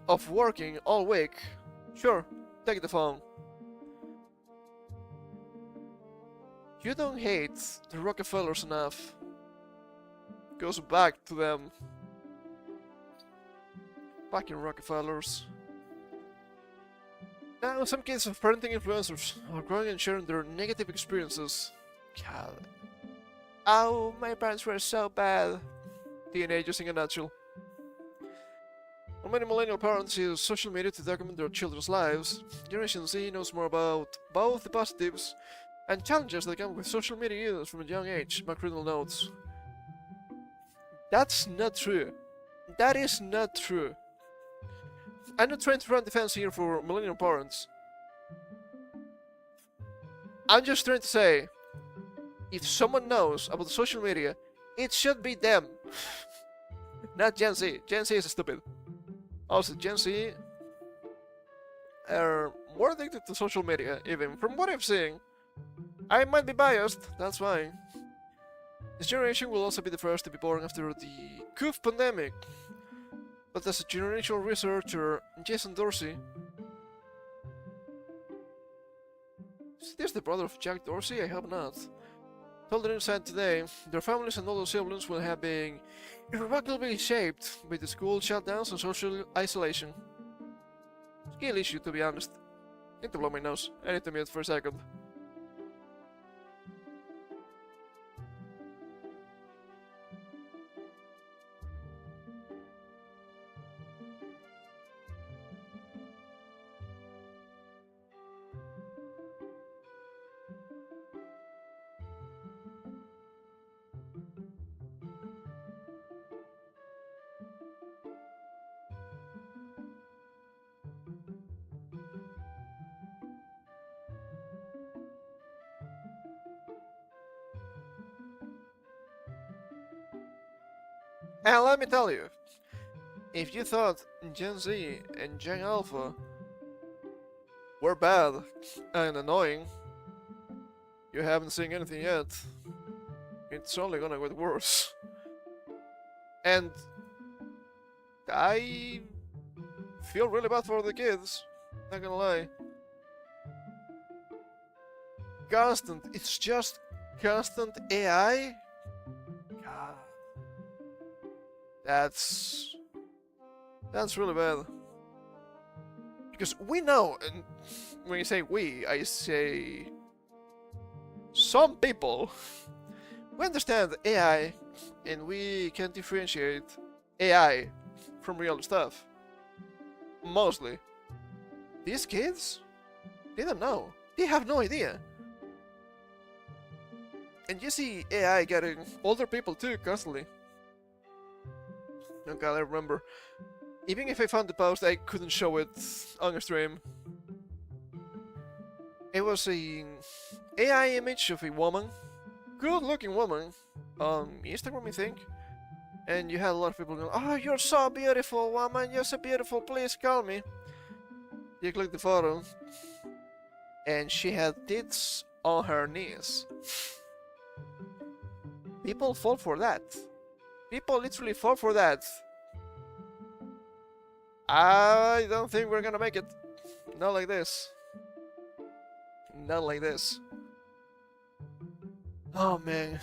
of working all week, sure, take the phone. You don't hate the Rockefellers enough. Goes back to them. Fucking Rockefellers. Now, some kids of parenting influencers are growing and sharing their negative experiences. God. Oh, my parents were so bad. Teenagers in a nutshell. While many millennial parents use social media to document their children's lives, Generation Z knows more about both the positives and challenges that come with social media use from a young age, McCriddle notes. That's not true. That is not true. I'm not trying to run defense here for millennial parents. I'm just trying to say, if someone knows about social media, it should be them. Not Gen Z. Gen Z is stupid. Also, Gen Z are more addicted to social media, even from what I've seen. I might be biased, that's fine. This generation will also be the first to be born after the COVID pandemic. But as a generational researcher, Jason Dorsey... Is this the brother of Jack Dorsey? I hope not. Told the Inside today, their families and older siblings will have been irrevocably shaped by the school shutdowns and social isolation. Skill issue, to be honest. Need to blow my nose. I need to mute for a second. And let me tell you, if you thought Gen Z and Gen Alpha were bad and annoying, you haven't seen anything yet. It's only gonna get worse. And I feel really bad for the kids, not gonna lie. constant. It's just constant AI. God, that's really bad. Because we know, and when you say we, I say some people. We understand AI, and we can differentiate AI from real stuff. Mostly. These kids, they don't know. They have no idea. And you see AI getting older people too, constantly. Oh god, I remember. Even if I found the post, I couldn't show it on a stream. It was a AI image of a woman, good-looking woman, on Instagram, I think. And you had a lot of people going, "Oh, you're so beautiful, woman. You're so beautiful. Please call me." You click the photo, and she had tits on her knees. People fall for that. People literally fall for that. I don't think we're gonna make it. Not like this. Not like this. Oh man.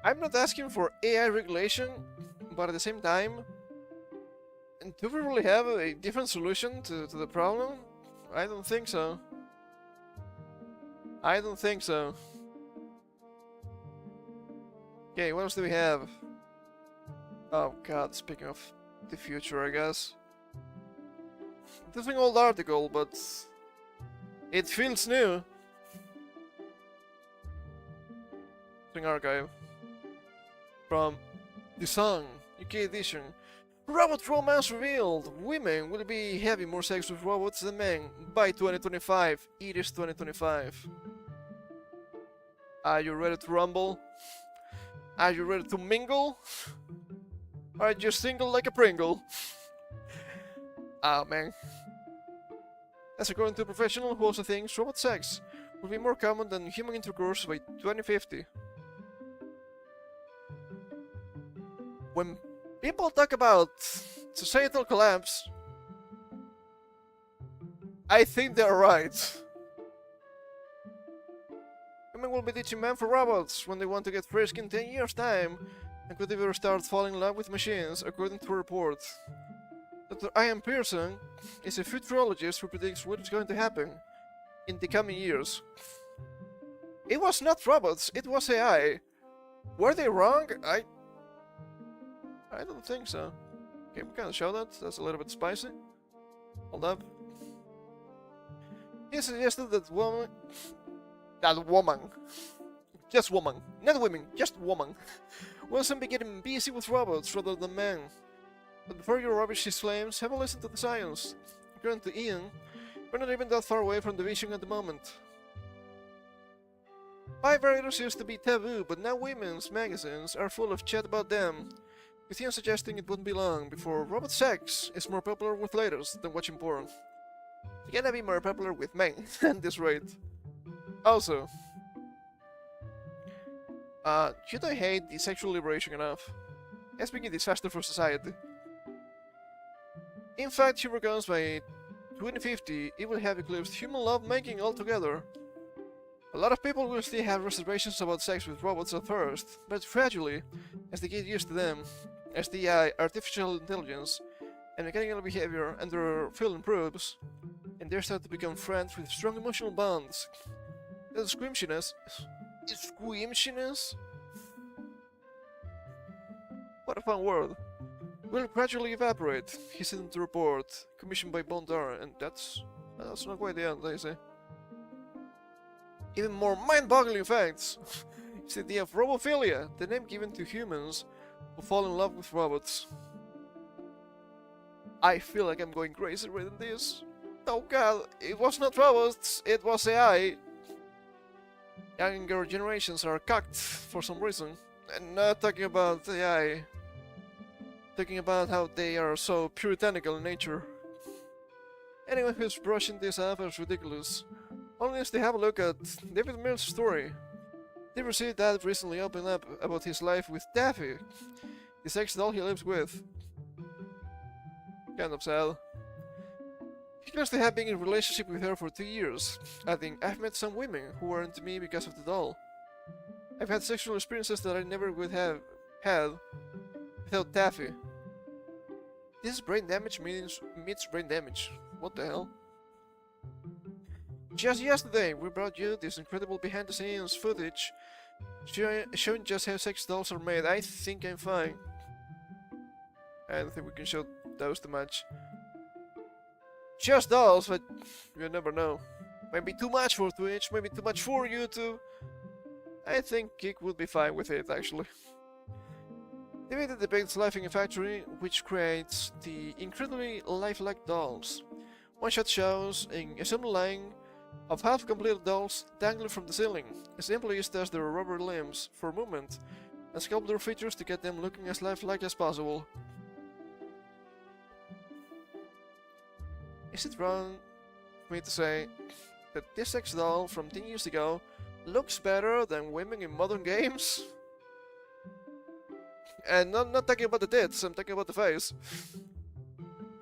I'm not asking for AI regulation, but at the same time, do we really have a different solution to the problem? I don't think so. I don't think so. Okay, what else do we have? Oh god, speaking of the future, I guess. This is an old article, but it feels new. Spring Archive. From The Sun, UK edition. Robot romance revealed. Women will be having more sex with robots than men by 2025. It is 2025. Are you ready to rumble? Are you ready to mingle? Are you single like a Pringle? Ah, man. As according to a professional who also thinks robot sex will be more common than human intercourse by 2050. When people talk about societal collapse, I think they're right. Women will be teaching men for robots when they want to get frisk in 10 years' time and could even start falling in love with machines, according to a report. Dr. Ian Pearson is a futurologist who predicts what is going to happen in the coming years. It was not robots, it was AI. Were they wrong? I don't think so. Okay, we can't show that. That's a little bit spicy. Hold up. He suggested that woman... Just woman. Not women, just woman. Will soon be getting busy with robots rather than men. But before you rubbish his claims, have a listen to the science. According to Ian, we're not even that far away from the vision at the moment. Vibrators used to be taboo, but now women's magazines are full of chat about them. With Ian suggesting it wouldn't be long before robot sex is more popular with ladies than watching porn. It's gonna be more popular with men at this rate. Also, you don't hate the sexual liberation enough. It's making this faster for society. In fact, he reckons by 2050 it will have eclipsed human lovemaking altogether. A lot of people will still have reservations about sex with robots at first, but gradually, as they get used to them, as the artificial intelligence and mechanical behavior and their field improves, and they start to become friends with strong emotional bonds, the squeamishness... What a fun word. Will gradually evaporate, he said in the report, commissioned by Bondar, and that's not quite the end, they say. Even more mind-boggling facts is the idea of robophilia, the name given to humans who fall in love with robots. I feel like I'm going crazy reading this. Oh god, it was not robots, it was AI. Younger generations are cocked for some reason. And not talking about AI. Talking about how they are so puritanical in nature. Anyone who's brushing this off as ridiculous only needs to have a look at David Mills' story. David received that recently opened up about his life with Daffy, the sex doll he lives with. Kind of sad. He claims to have been in a relationship with her for 2 years. I think I've met some women who weren't to me because of the doll. I've had sexual experiences that I never would have had without Taffy. This is brain damage meets brain damage. What the hell? Just yesterday, we brought you this incredible behind-the-scenes footage showing just how sex dolls are made. I think I'm fine. I don't think we can show those too much. Just dolls, but you never know. Maybe too much for Twitch, maybe too much for YouTube. I think Geek would be fine with it, actually. The video depicts life in a factory, which creates the incredibly lifelike dolls. One shot shows an assembly line of half-completed dolls dangling from the ceiling, as employees test their rubber limbs for movement and sculpt their features to get them looking as lifelike as possible. Is it wrong for me to say that this sex doll from 10 years ago looks better than women in modern games? And not talking about the tits, I'm talking about the face.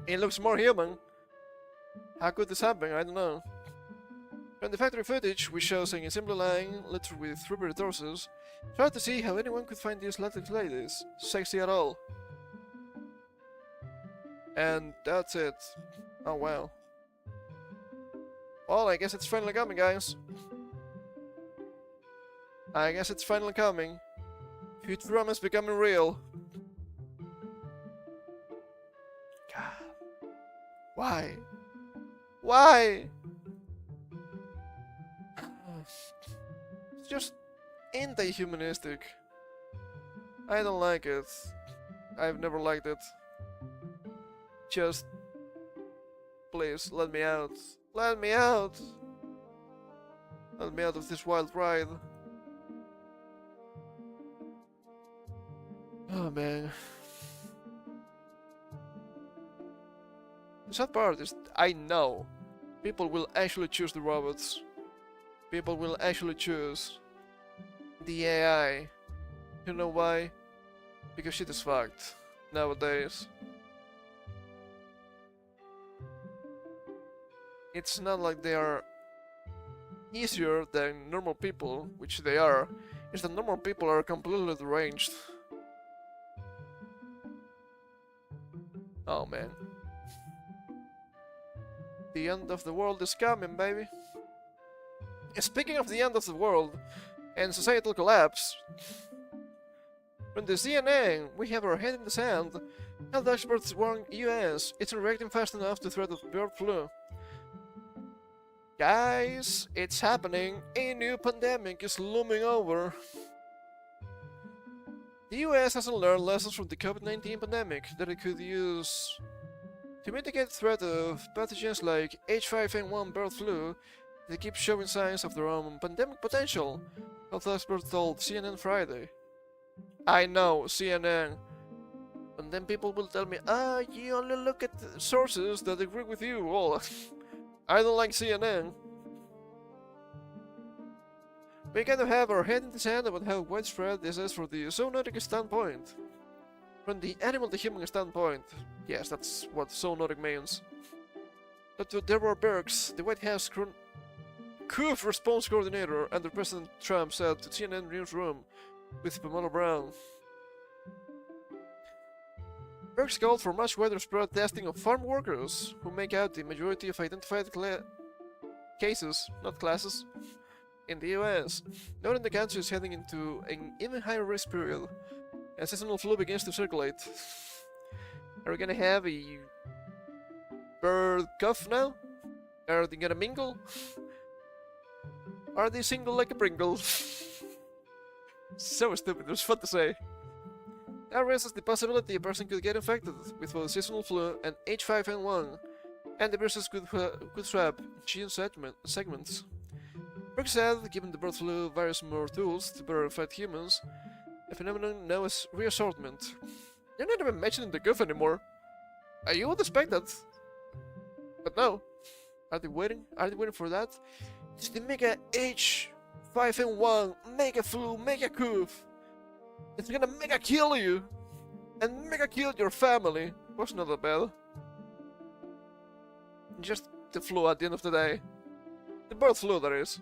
It looks more human. How could this happen? I don't know. From the factory footage, we show an assembly line littered with rubber torsos. Try to see how anyone could find these latex ladies sexy at all. And that's it. Oh wow. Well, I guess it's finally coming, guys. I guess it's finally coming. Futurama is becoming real. God. Why? Why? It's just anti-humanistic. I don't like it. I've never liked it. Just... please, let me out. Let me out! Let me out of this wild ride. Oh man. The sad part is, I know people will actually choose the robots. People will actually choose the AI. You know why? Because shit is fucked nowadays. It's not like they are easier than normal people, which they are. It's that normal people are completely deranged. Oh man. The end of the world is coming, baby. Speaking of the end of the world and societal collapse, from the CNN, we have our head in the sand. Health experts warn US it's reacting fast enough to threat of bird flu. Guys, it's happening. A new pandemic is looming over. The US hasn't learned lessons from the COVID-19 pandemic that it could use to mitigate the threat of pathogens like H5N1 bird flu that keep showing signs of their own pandemic potential, health experts told CNN Friday. I know, CNN. And then people will tell me, you only look at sources that agree with you. Well, I don't like CNN. We kind of have our head in the sand about how widespread this is from the zoonotic standpoint. From the animal to human standpoint. Yes, that's what zoonotic means. But Deborah Birx, the White House COVID response coordinator under President Trump, said to CNN Newsroom with Pamela Brown. Birx called for much wider spread testing of farm workers, who make out the majority of identified cases, not classes, in the US, noting the country is heading into an even higher risk period as seasonal flu begins to circulate. Are we gonna have a bird cough now? Are they gonna mingle? Are they single like a Pringle? So stupid, it was fun to say. That raises the possibility a person could get infected with both seasonal flu and H5N1, and the viruses could swap gene segments. Birx said, giving the bird flu virus more tools to better fight humans, a phenomenon known as reassortment. They're not even mentioning the goof anymore. You would expect that. But no. Are they waiting? Are they waiting for that? It's the mega H5N1, mega flu, mega goof. It's gonna mega kill you! And mega kill your family. Was not that bad. just the flu at the end of the day. The bird flu, that is.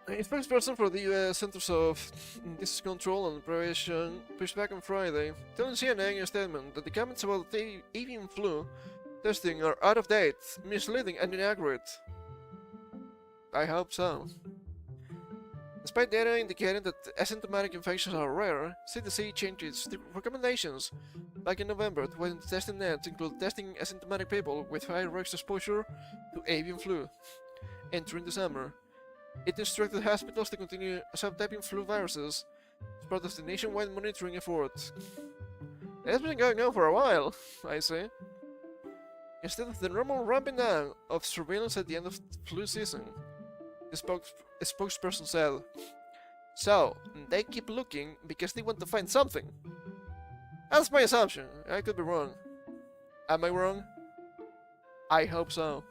A spokesperson for the US Centers of Disease Control and Prevention pushed back on Friday, telling CNN in a statement that the comments about the avian flu testing are out of date, misleading, and inaccurate. I hope so. Despite data indicating that asymptomatic infections are rare, CDC changed its recommendations back in November to widen the testing net to include testing asymptomatic people with high risk exposure to avian flu. Entering the summer, it instructed hospitals to continue subtyping flu viruses as part of the nationwide monitoring effort. It's been going on for a while, I say. Instead of the normal ramping down of surveillance at the end of the flu season, the spokesperson said, "So, they keep looking because they want to find something." That's my assumption. I could be wrong. Am I wrong? I hope so.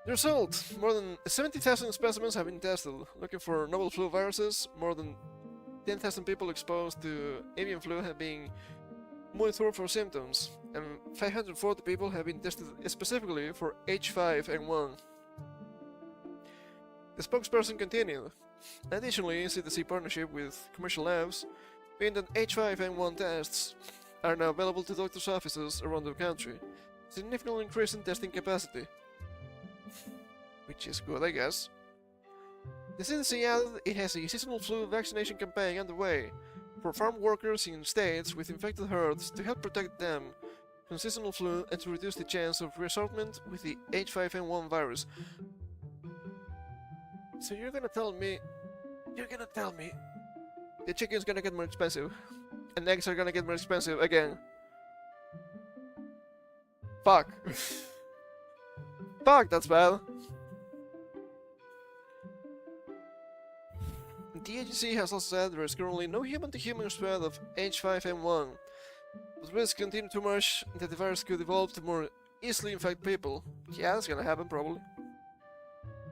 The result: more than 70,000 specimens have been tested, looking for novel flu viruses. More than 10,000 people exposed to avian flu have been monitored for symptoms, and 540 people have been tested specifically for H5N1. The spokesperson continued. Additionally, CDC partnership with commercial labs mean that H5N1 tests are now available to doctors' offices around the country, significantly increasing testing capacity. Which is good, I guess. The CDC added it has a seasonal flu vaccination campaign underway for farm workers in states with infected herds to help protect them from seasonal flu and to reduce the chance of reassortment with the H5N1 virus. So you're gonna tell me the chicken's gonna get more expensive and eggs are gonna get more expensive again. Fuck. Fuck, that's bad. The agency has also said there is currently no human-to-human spread of H5N1, but risks continue to emerge that the virus could evolve to more easily infect people. Yeah, that's gonna happen, probably.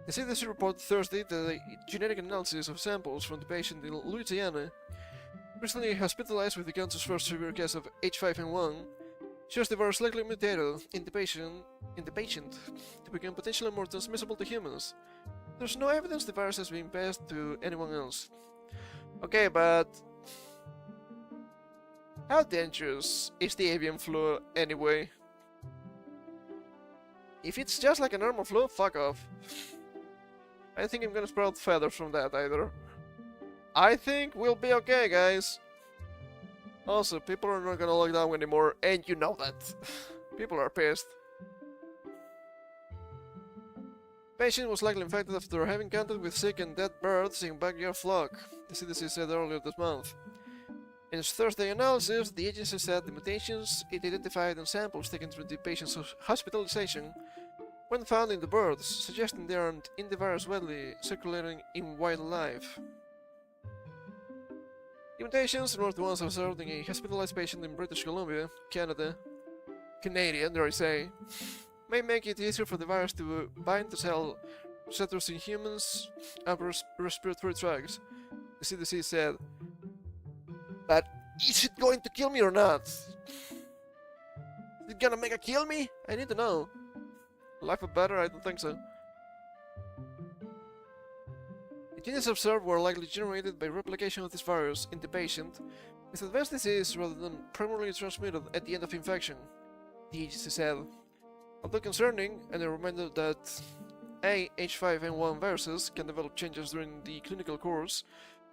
The CDC reported Thursday that a genetic analysis of samples from the patient in Louisiana, recently hospitalized with the country's first severe case of H5N1, shows the virus likely mutated in the patient to become potentially more transmissible to humans. There's no evidence the virus has been passed to anyone else. Okay, but how dangerous is the avian flu anyway? If it's just like a normal flu, fuck off. I think I'm gonna sprout feathers from that either. I think we'll be okay, guys. Also, people are not gonna lock down anymore, and you know that. People are pissed. Patient was likely infected after having contact with sick and dead birds in backyard flock, the CDC said earlier this month. In its Thursday analysis, the agency said the mutations it identified in samples taken through the patient's hospitalization when found in the birds, suggesting they aren't in the virus widely circulating in wildlife. The mutations were the ones observed in a hospitalized patient in British Columbia, Canadian, dare I say, may make it easier for the virus to bind to cell receptors in humans' upper respiratory tracts, the CDC said. But is it going to kill me or not? Is it gonna make it kill me? I need to know. Life of better? I don't think so. The genes observed were likely generated by replication of this virus in the patient with advanced disease rather than primarily transmitted at the end of infection, the agency said. Although concerning, and a reminder that H5N1 viruses can develop changes during the clinical course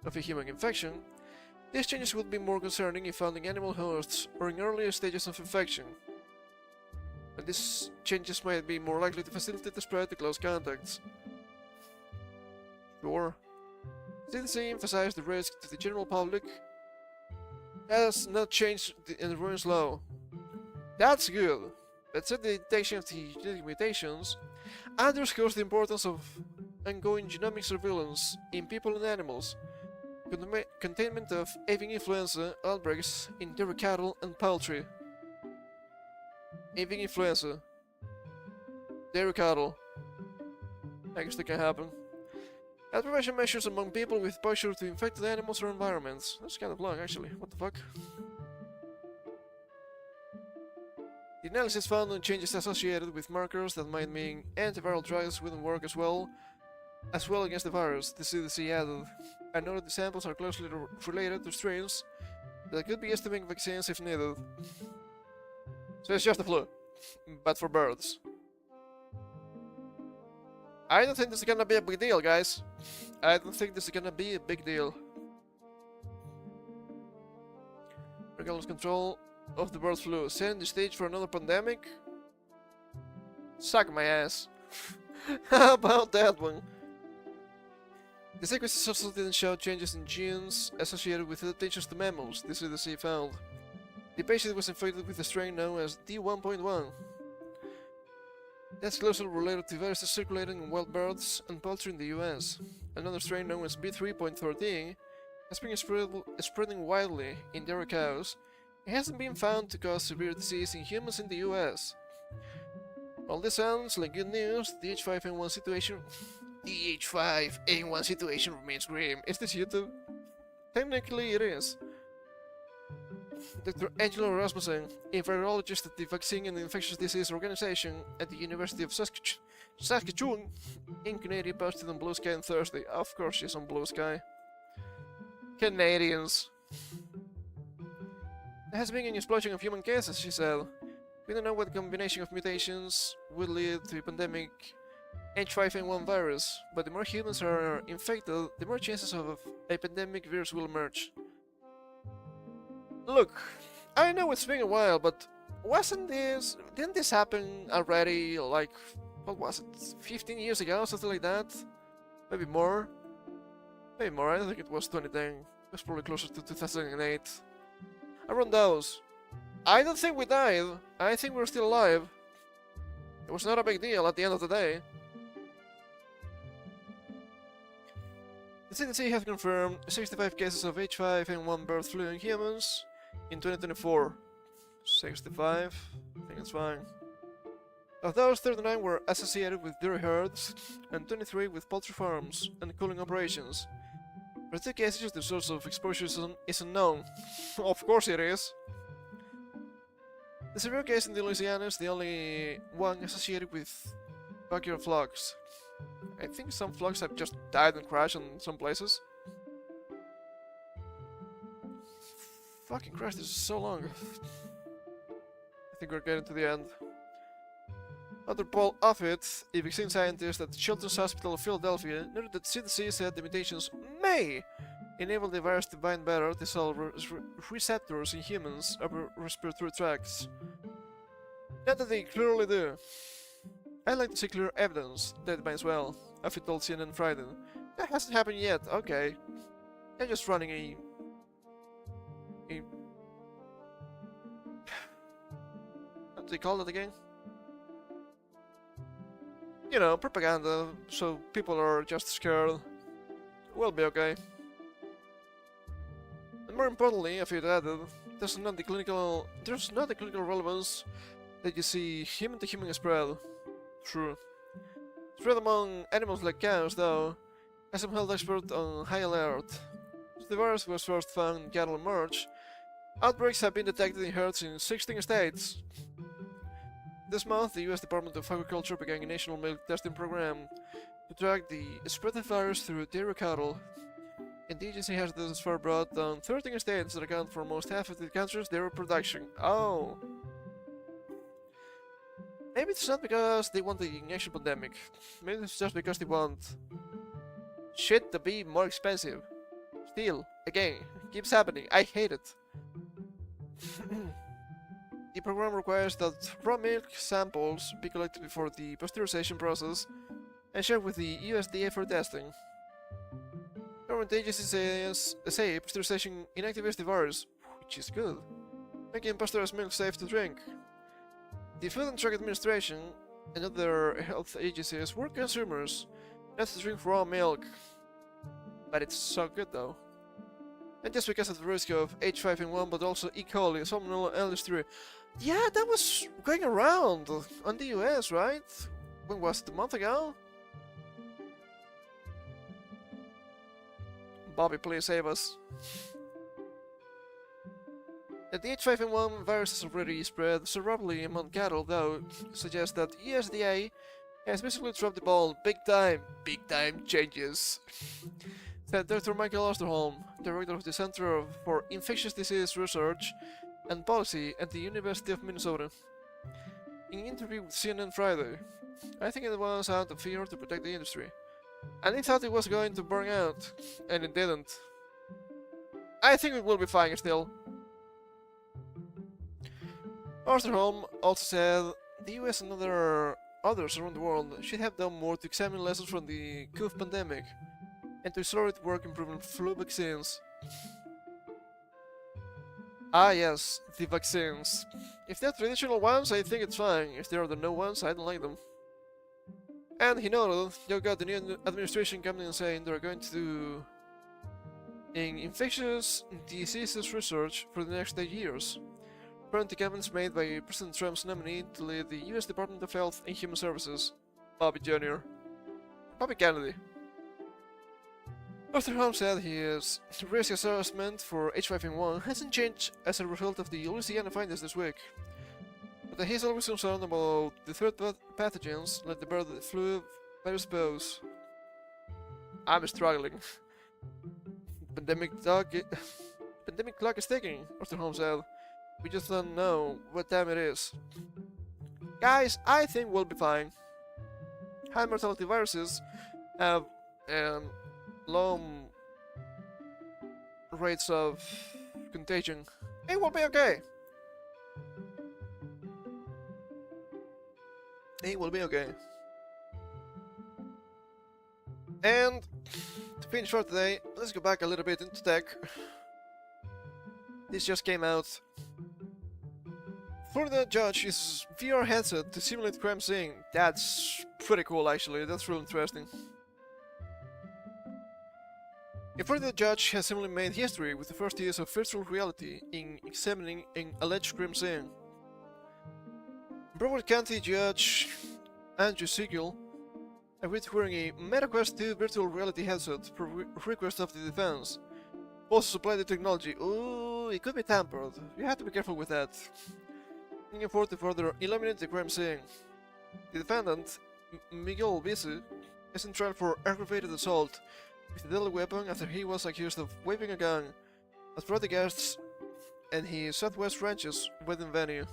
of a human infection, these changes would be more concerning if found in animal hosts or in earlier stages of infection. And these changes might be more likely to facilitate the spread to close contacts. Sure. CDC emphasized the risk to the general public has not changed in the ruins law. That's good. That said, the detection of the genetic mutations underscores the importance of ongoing genomic surveillance in people and animals, containment of avian influenza outbreaks in dairy cattle and poultry. Avian influenza. Dairy cattle. I guess that can happen. And prevention measures among people with exposure to infected animals or environments. That's kind of long, actually. What the fuck? The analysis found no changes associated with markers that might mean antiviral drugs wouldn't work as well against the virus, the CDC added. I noted the samples are closely related to strains that could be estimating vaccines if needed. So it's just the flu, but for birds. I don't think this is gonna be a big deal, guys. I don't think this is gonna be a big deal. Regardless control of the bird flu, setting the stage for another pandemic? Suck my ass. How about that one? The sequences also didn't show changes in genes associated with adaptations to mammals, the CDC found. The patient was infected with a strain known as D1.1. That's closely related to viruses circulating in wild birds and poultry in the US. Another strain known as B3.13 has been spreading widely in dairy cows. It hasn't been found to cause severe disease in humans in the US. While this sounds like good news, the H5N1 situation remains grim. Is this YouTube? Technically it is. Dr. Angela Rasmussen, a virologist at the Vaccine and Infectious Disease Organization at the University of Saskatchewan in Canada, posted on Blue Sky on Thursday. Of course she's on Blue Sky. Canadians. There has been an explosion of human cases, she said. We don't know what combination of mutations would lead to a pandemic H5N1 virus, but the more humans are infected, the more chances of a pandemic virus will emerge. Look, I know it's been a while, but didn't this happen already, like, what was it, 15 years ago, something like that? Maybe more? Maybe more, I don't think it was 2010, it was probably closer to 2008. Around those. I don't think we died, I think we're still alive. It was not a big deal at the end of the day. The CDC has confirmed 65 cases of H5N1 bird flu in humans in 2024. 65? I think it's fine. Of those, 39 were associated with dairy herds, and 23 with poultry farms and cooling operations. For 2 cases, the source of exposure is unknown. Of course it is. The severe case in Louisiana is the only one associated with backyard frogs. I think some frogs have just died and crashed in some places. Fucking Christ, this is so long. I think we're getting to the end. Dr. Paul Offit, a vaccine scientist at Children's Hospital of Philadelphia, noted that CDC said the mutations may enable the virus to bind better to cell receptors in humans' upper respiratory tracts. Not that they clearly do. I'd like to see clear evidence that it binds well, Offit told CNN Friday. That hasn't happened yet, okay. I'm just running a what do they call it again? You know, propaganda, so people are just scared. We'll be okay. And more importantly, if it added, there's not the clinical relevance that you see human-to-human spread. True. Spread among animals like cows, though, has some health expert on high alert. Since the virus was first found in cattle in March, outbreaks have been detected in herds in 16 states. This month, the US Department of Agriculture began a national milk testing program to track the spread of the virus through dairy cattle. And the agency has thus far brought down 13 states that account for almost half of the country's dairy production. Oh! Maybe it's not because they want the actual pandemic. Maybe it's just because they want shit to be more expensive. Still, again, keeps happening. I hate it. The program requires that raw milk samples be collected before the pasteurization process and shared with the USDA for testing. Government agencies say pasteurization inactivates the virus, which is good, making pasteurized milk safe to drink. The Food and Drug Administration and other health agencies warn consumers not to drink raw milk. But it's so good though. And just because of the risk of H5N1, but also E. coli, Salmonella, and Listeria. Yeah, that was going around on the US, right? When was it, a month ago? Bobby, please save us. The H5N1 virus has already spread so rapidly among cattle, though, suggests that USDA has basically dropped the ball big time changes, said Dr. Michael Osterholm, director of the Center for Infectious Disease Research and Policy at the University of Minnesota. In an interview with CNN Friday, I think it was out of fear to protect the industry. And he thought it was going to burn out, and it didn't. I think it will be fine still. Osterholm also said the US and others around the world should have done more to examine lessons from the COVID pandemic and to accelerate work improving flu vaccines. Ah yes, the vaccines. If they're traditional ones, I think it's fine. If they're the no ones, I don't like them. And he noted, you got the new administration coming and saying they're going to do infectious diseases research for the next 8 years. According to comments made by President Trump's nominee to lead the US Department of Health and Human Services, Bobby Jr. Bobby Kennedy. Osterholm said his risk assessment for H5N1 hasn't changed as a result of the Louisiana findings this week, but that he's always concerned about the threat pathogens like the bird flu virus pose. I'm struggling. Pandemic clock is ticking, Osterholm said. We just don't know what time it is. Guys, I think we'll be fine. High mortality viruses have low rates of contagion. It will be okay. It will be okay. And to finish for today, let's go back a little bit into tech. This just came out. Florida judge uses VR headset to simulate crime scene. That's pretty cool actually, that's really interesting. A Florida judge has similarly made history with the first use of virtual reality in examining an alleged crime scene. Broward County Judge Andrew Siegel agreed to wearing a MetaQuest 2 virtual reality headset per request of the defense. Also supplied the technology. Ooh, it could be tampered. You have to be careful with that. Looking forward to further eliminate the crime scene. The defendant, Miguel Bisu, is in trial for aggravated assault with a deadly weapon after he was accused of waving a gun at party guests and his Southwest Ranches wedding venue.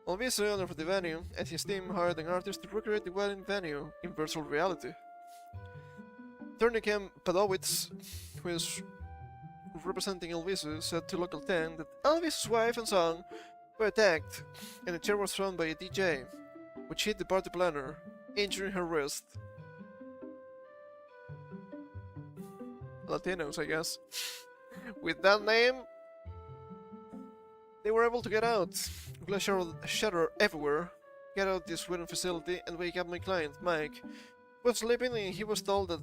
Bisu, owner of the venue, and his team hired an artist to recreate the wedding venue in virtual reality. Attorney Ken Padowitz, who is representing Elvisu, said to Local 10 that Elvis's wife and son were attacked and a chair was thrown by a DJ, which hit the party planner, injuring her wrist. Latinos, I guess. With that name, they were able to get out. Glass shattered everywhere. Get out this wedding facility and wake up my client, Mike. Was sleeping and he was told that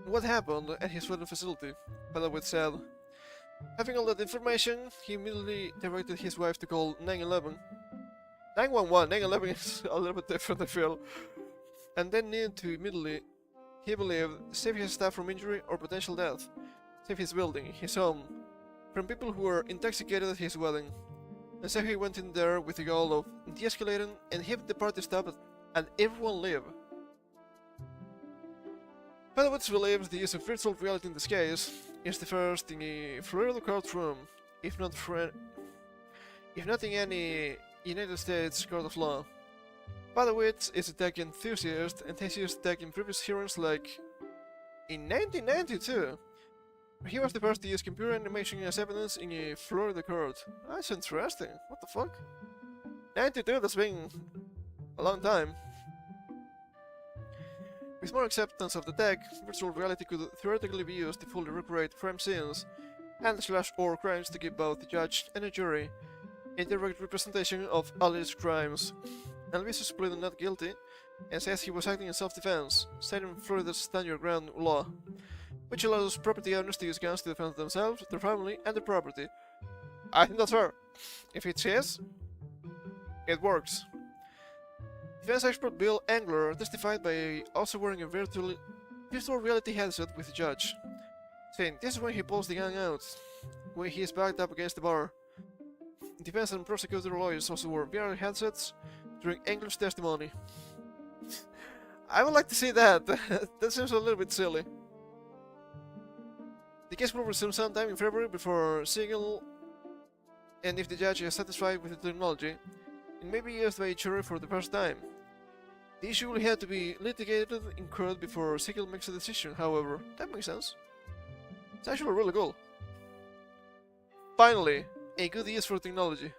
what happened at his wedding facility, Padowitz said. Having all that information, he immediately directed his wife to call 911. 911, 911 is a little bit different, I feel. And then needed to immediately, he believed, save his staff from injury or potential death. Save his building, his home, from people who were intoxicated at his wedding. And so he went in there with the goal of de-escalating and have the party stop and everyone leave. Padowitz believes the use of virtual reality in this case is the first in a Florida courtroom, if not in any United States court of law. Padowitz is a tech enthusiast and has used tech in previous hearings like in 1992. He was the first to use computer animation as evidence in a Florida court. That's interesting. What the fuck? 92, that's been a long time. With more acceptance of the tech, virtual reality could theoretically be used to fully recreate crime scenes and or crimes to give both the judge and a jury a direct representation of alleged crimes. Elvis pleaded not guilty and says he was acting in self-defense, citing Florida's stand your ground law, which allows property owners to use guns to defend themselves, their family, and their property. I think that's fair. If it's his, it works. Defense expert Bill Engler testified by also wearing a virtual reality headset with the judge, saying this is when he pulls the gun out, when he is backed up against the bar. Defense and prosecutor lawyers also wore VR headsets during English testimony. I would like to see that. That seems a little bit silly. The case will resume sometime in February before Siegel, and if the judge is satisfied with the technology, it may be used by a jury for the first time. The issue will have to be litigated in court before Siegel makes a decision, however. That makes sense. It's actually really cool. Finally, a good use for technology.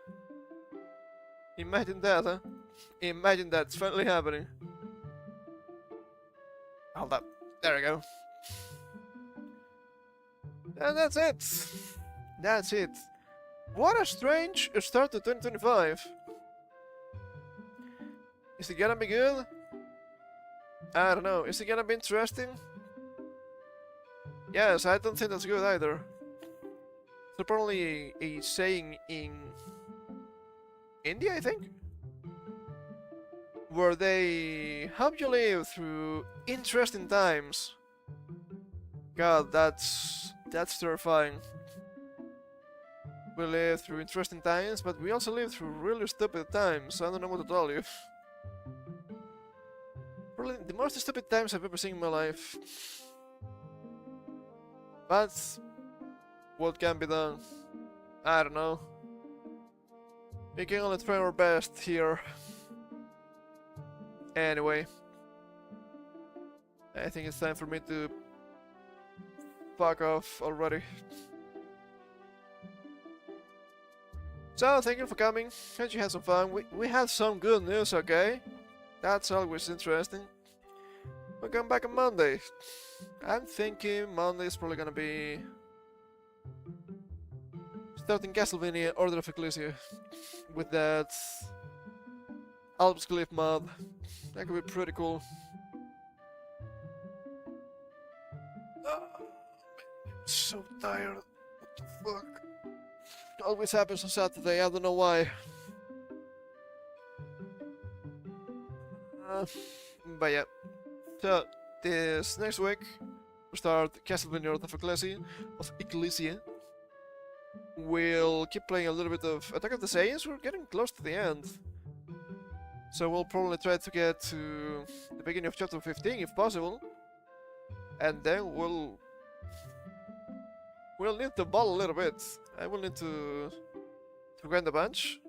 Imagine that, huh? Imagine that's finally happening. Hold up. There we go. And that's it. That's it. What a strange start to 2025. Is it gonna be good? I don't know. Is it gonna be interesting? Yes, I don't think that's good either. It's apparently a saying in India, I think, where they help you live through interesting times. God, that's terrifying. We live through interesting times, but we also live through really stupid times. I don't know what to tell you. Probably the most stupid times I've ever seen in my life. But what can be done? I don't know. We can only try our best here. Anyway, I think it's time for me to fuck off already. So, thank you for coming. Hope you had some fun. We had some good news, okay? That's always interesting. We'll come back on Monday. I'm thinking Monday is probably gonna be starting Castlevania Order of Ecclesia with that Alps Cliff mod. That could be pretty cool. I'm so tired. What the fuck? It always happens on Saturday, I don't know why. But yeah. So, this next week we start Castlevania Order of Ecclesia. We'll keep playing a little bit of Attack of the Saiyans. We're getting close to the end. So we'll probably try to get to the beginning of chapter 15 if possible. And then we'll need to ball a little bit. I will need to grind a bunch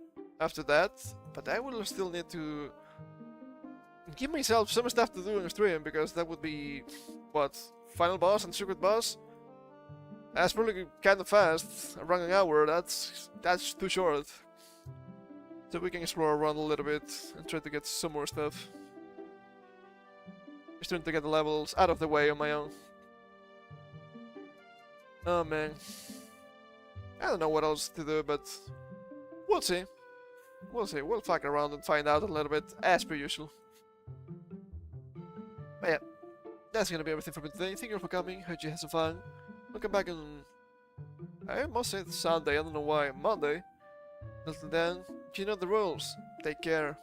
after that, but I will still need to give myself some stuff to do on stream, because that would be, what, final boss and secret boss? That's probably kind of fast, around an hour. That's too short. So we can explore around a little bit and try to get some more stuff. Just trying to get the levels out of the way on my own. Oh man. I don't know what else to do, but we'll see. We'll see. We'll fuck around and find out a little bit, as per usual. But yeah, that's gonna be everything for me today. Thank you for coming. Hope you had some fun. We'll come back on, I almost said Sunday, I don't know why, Monday. Until then, you know the rules. Take care.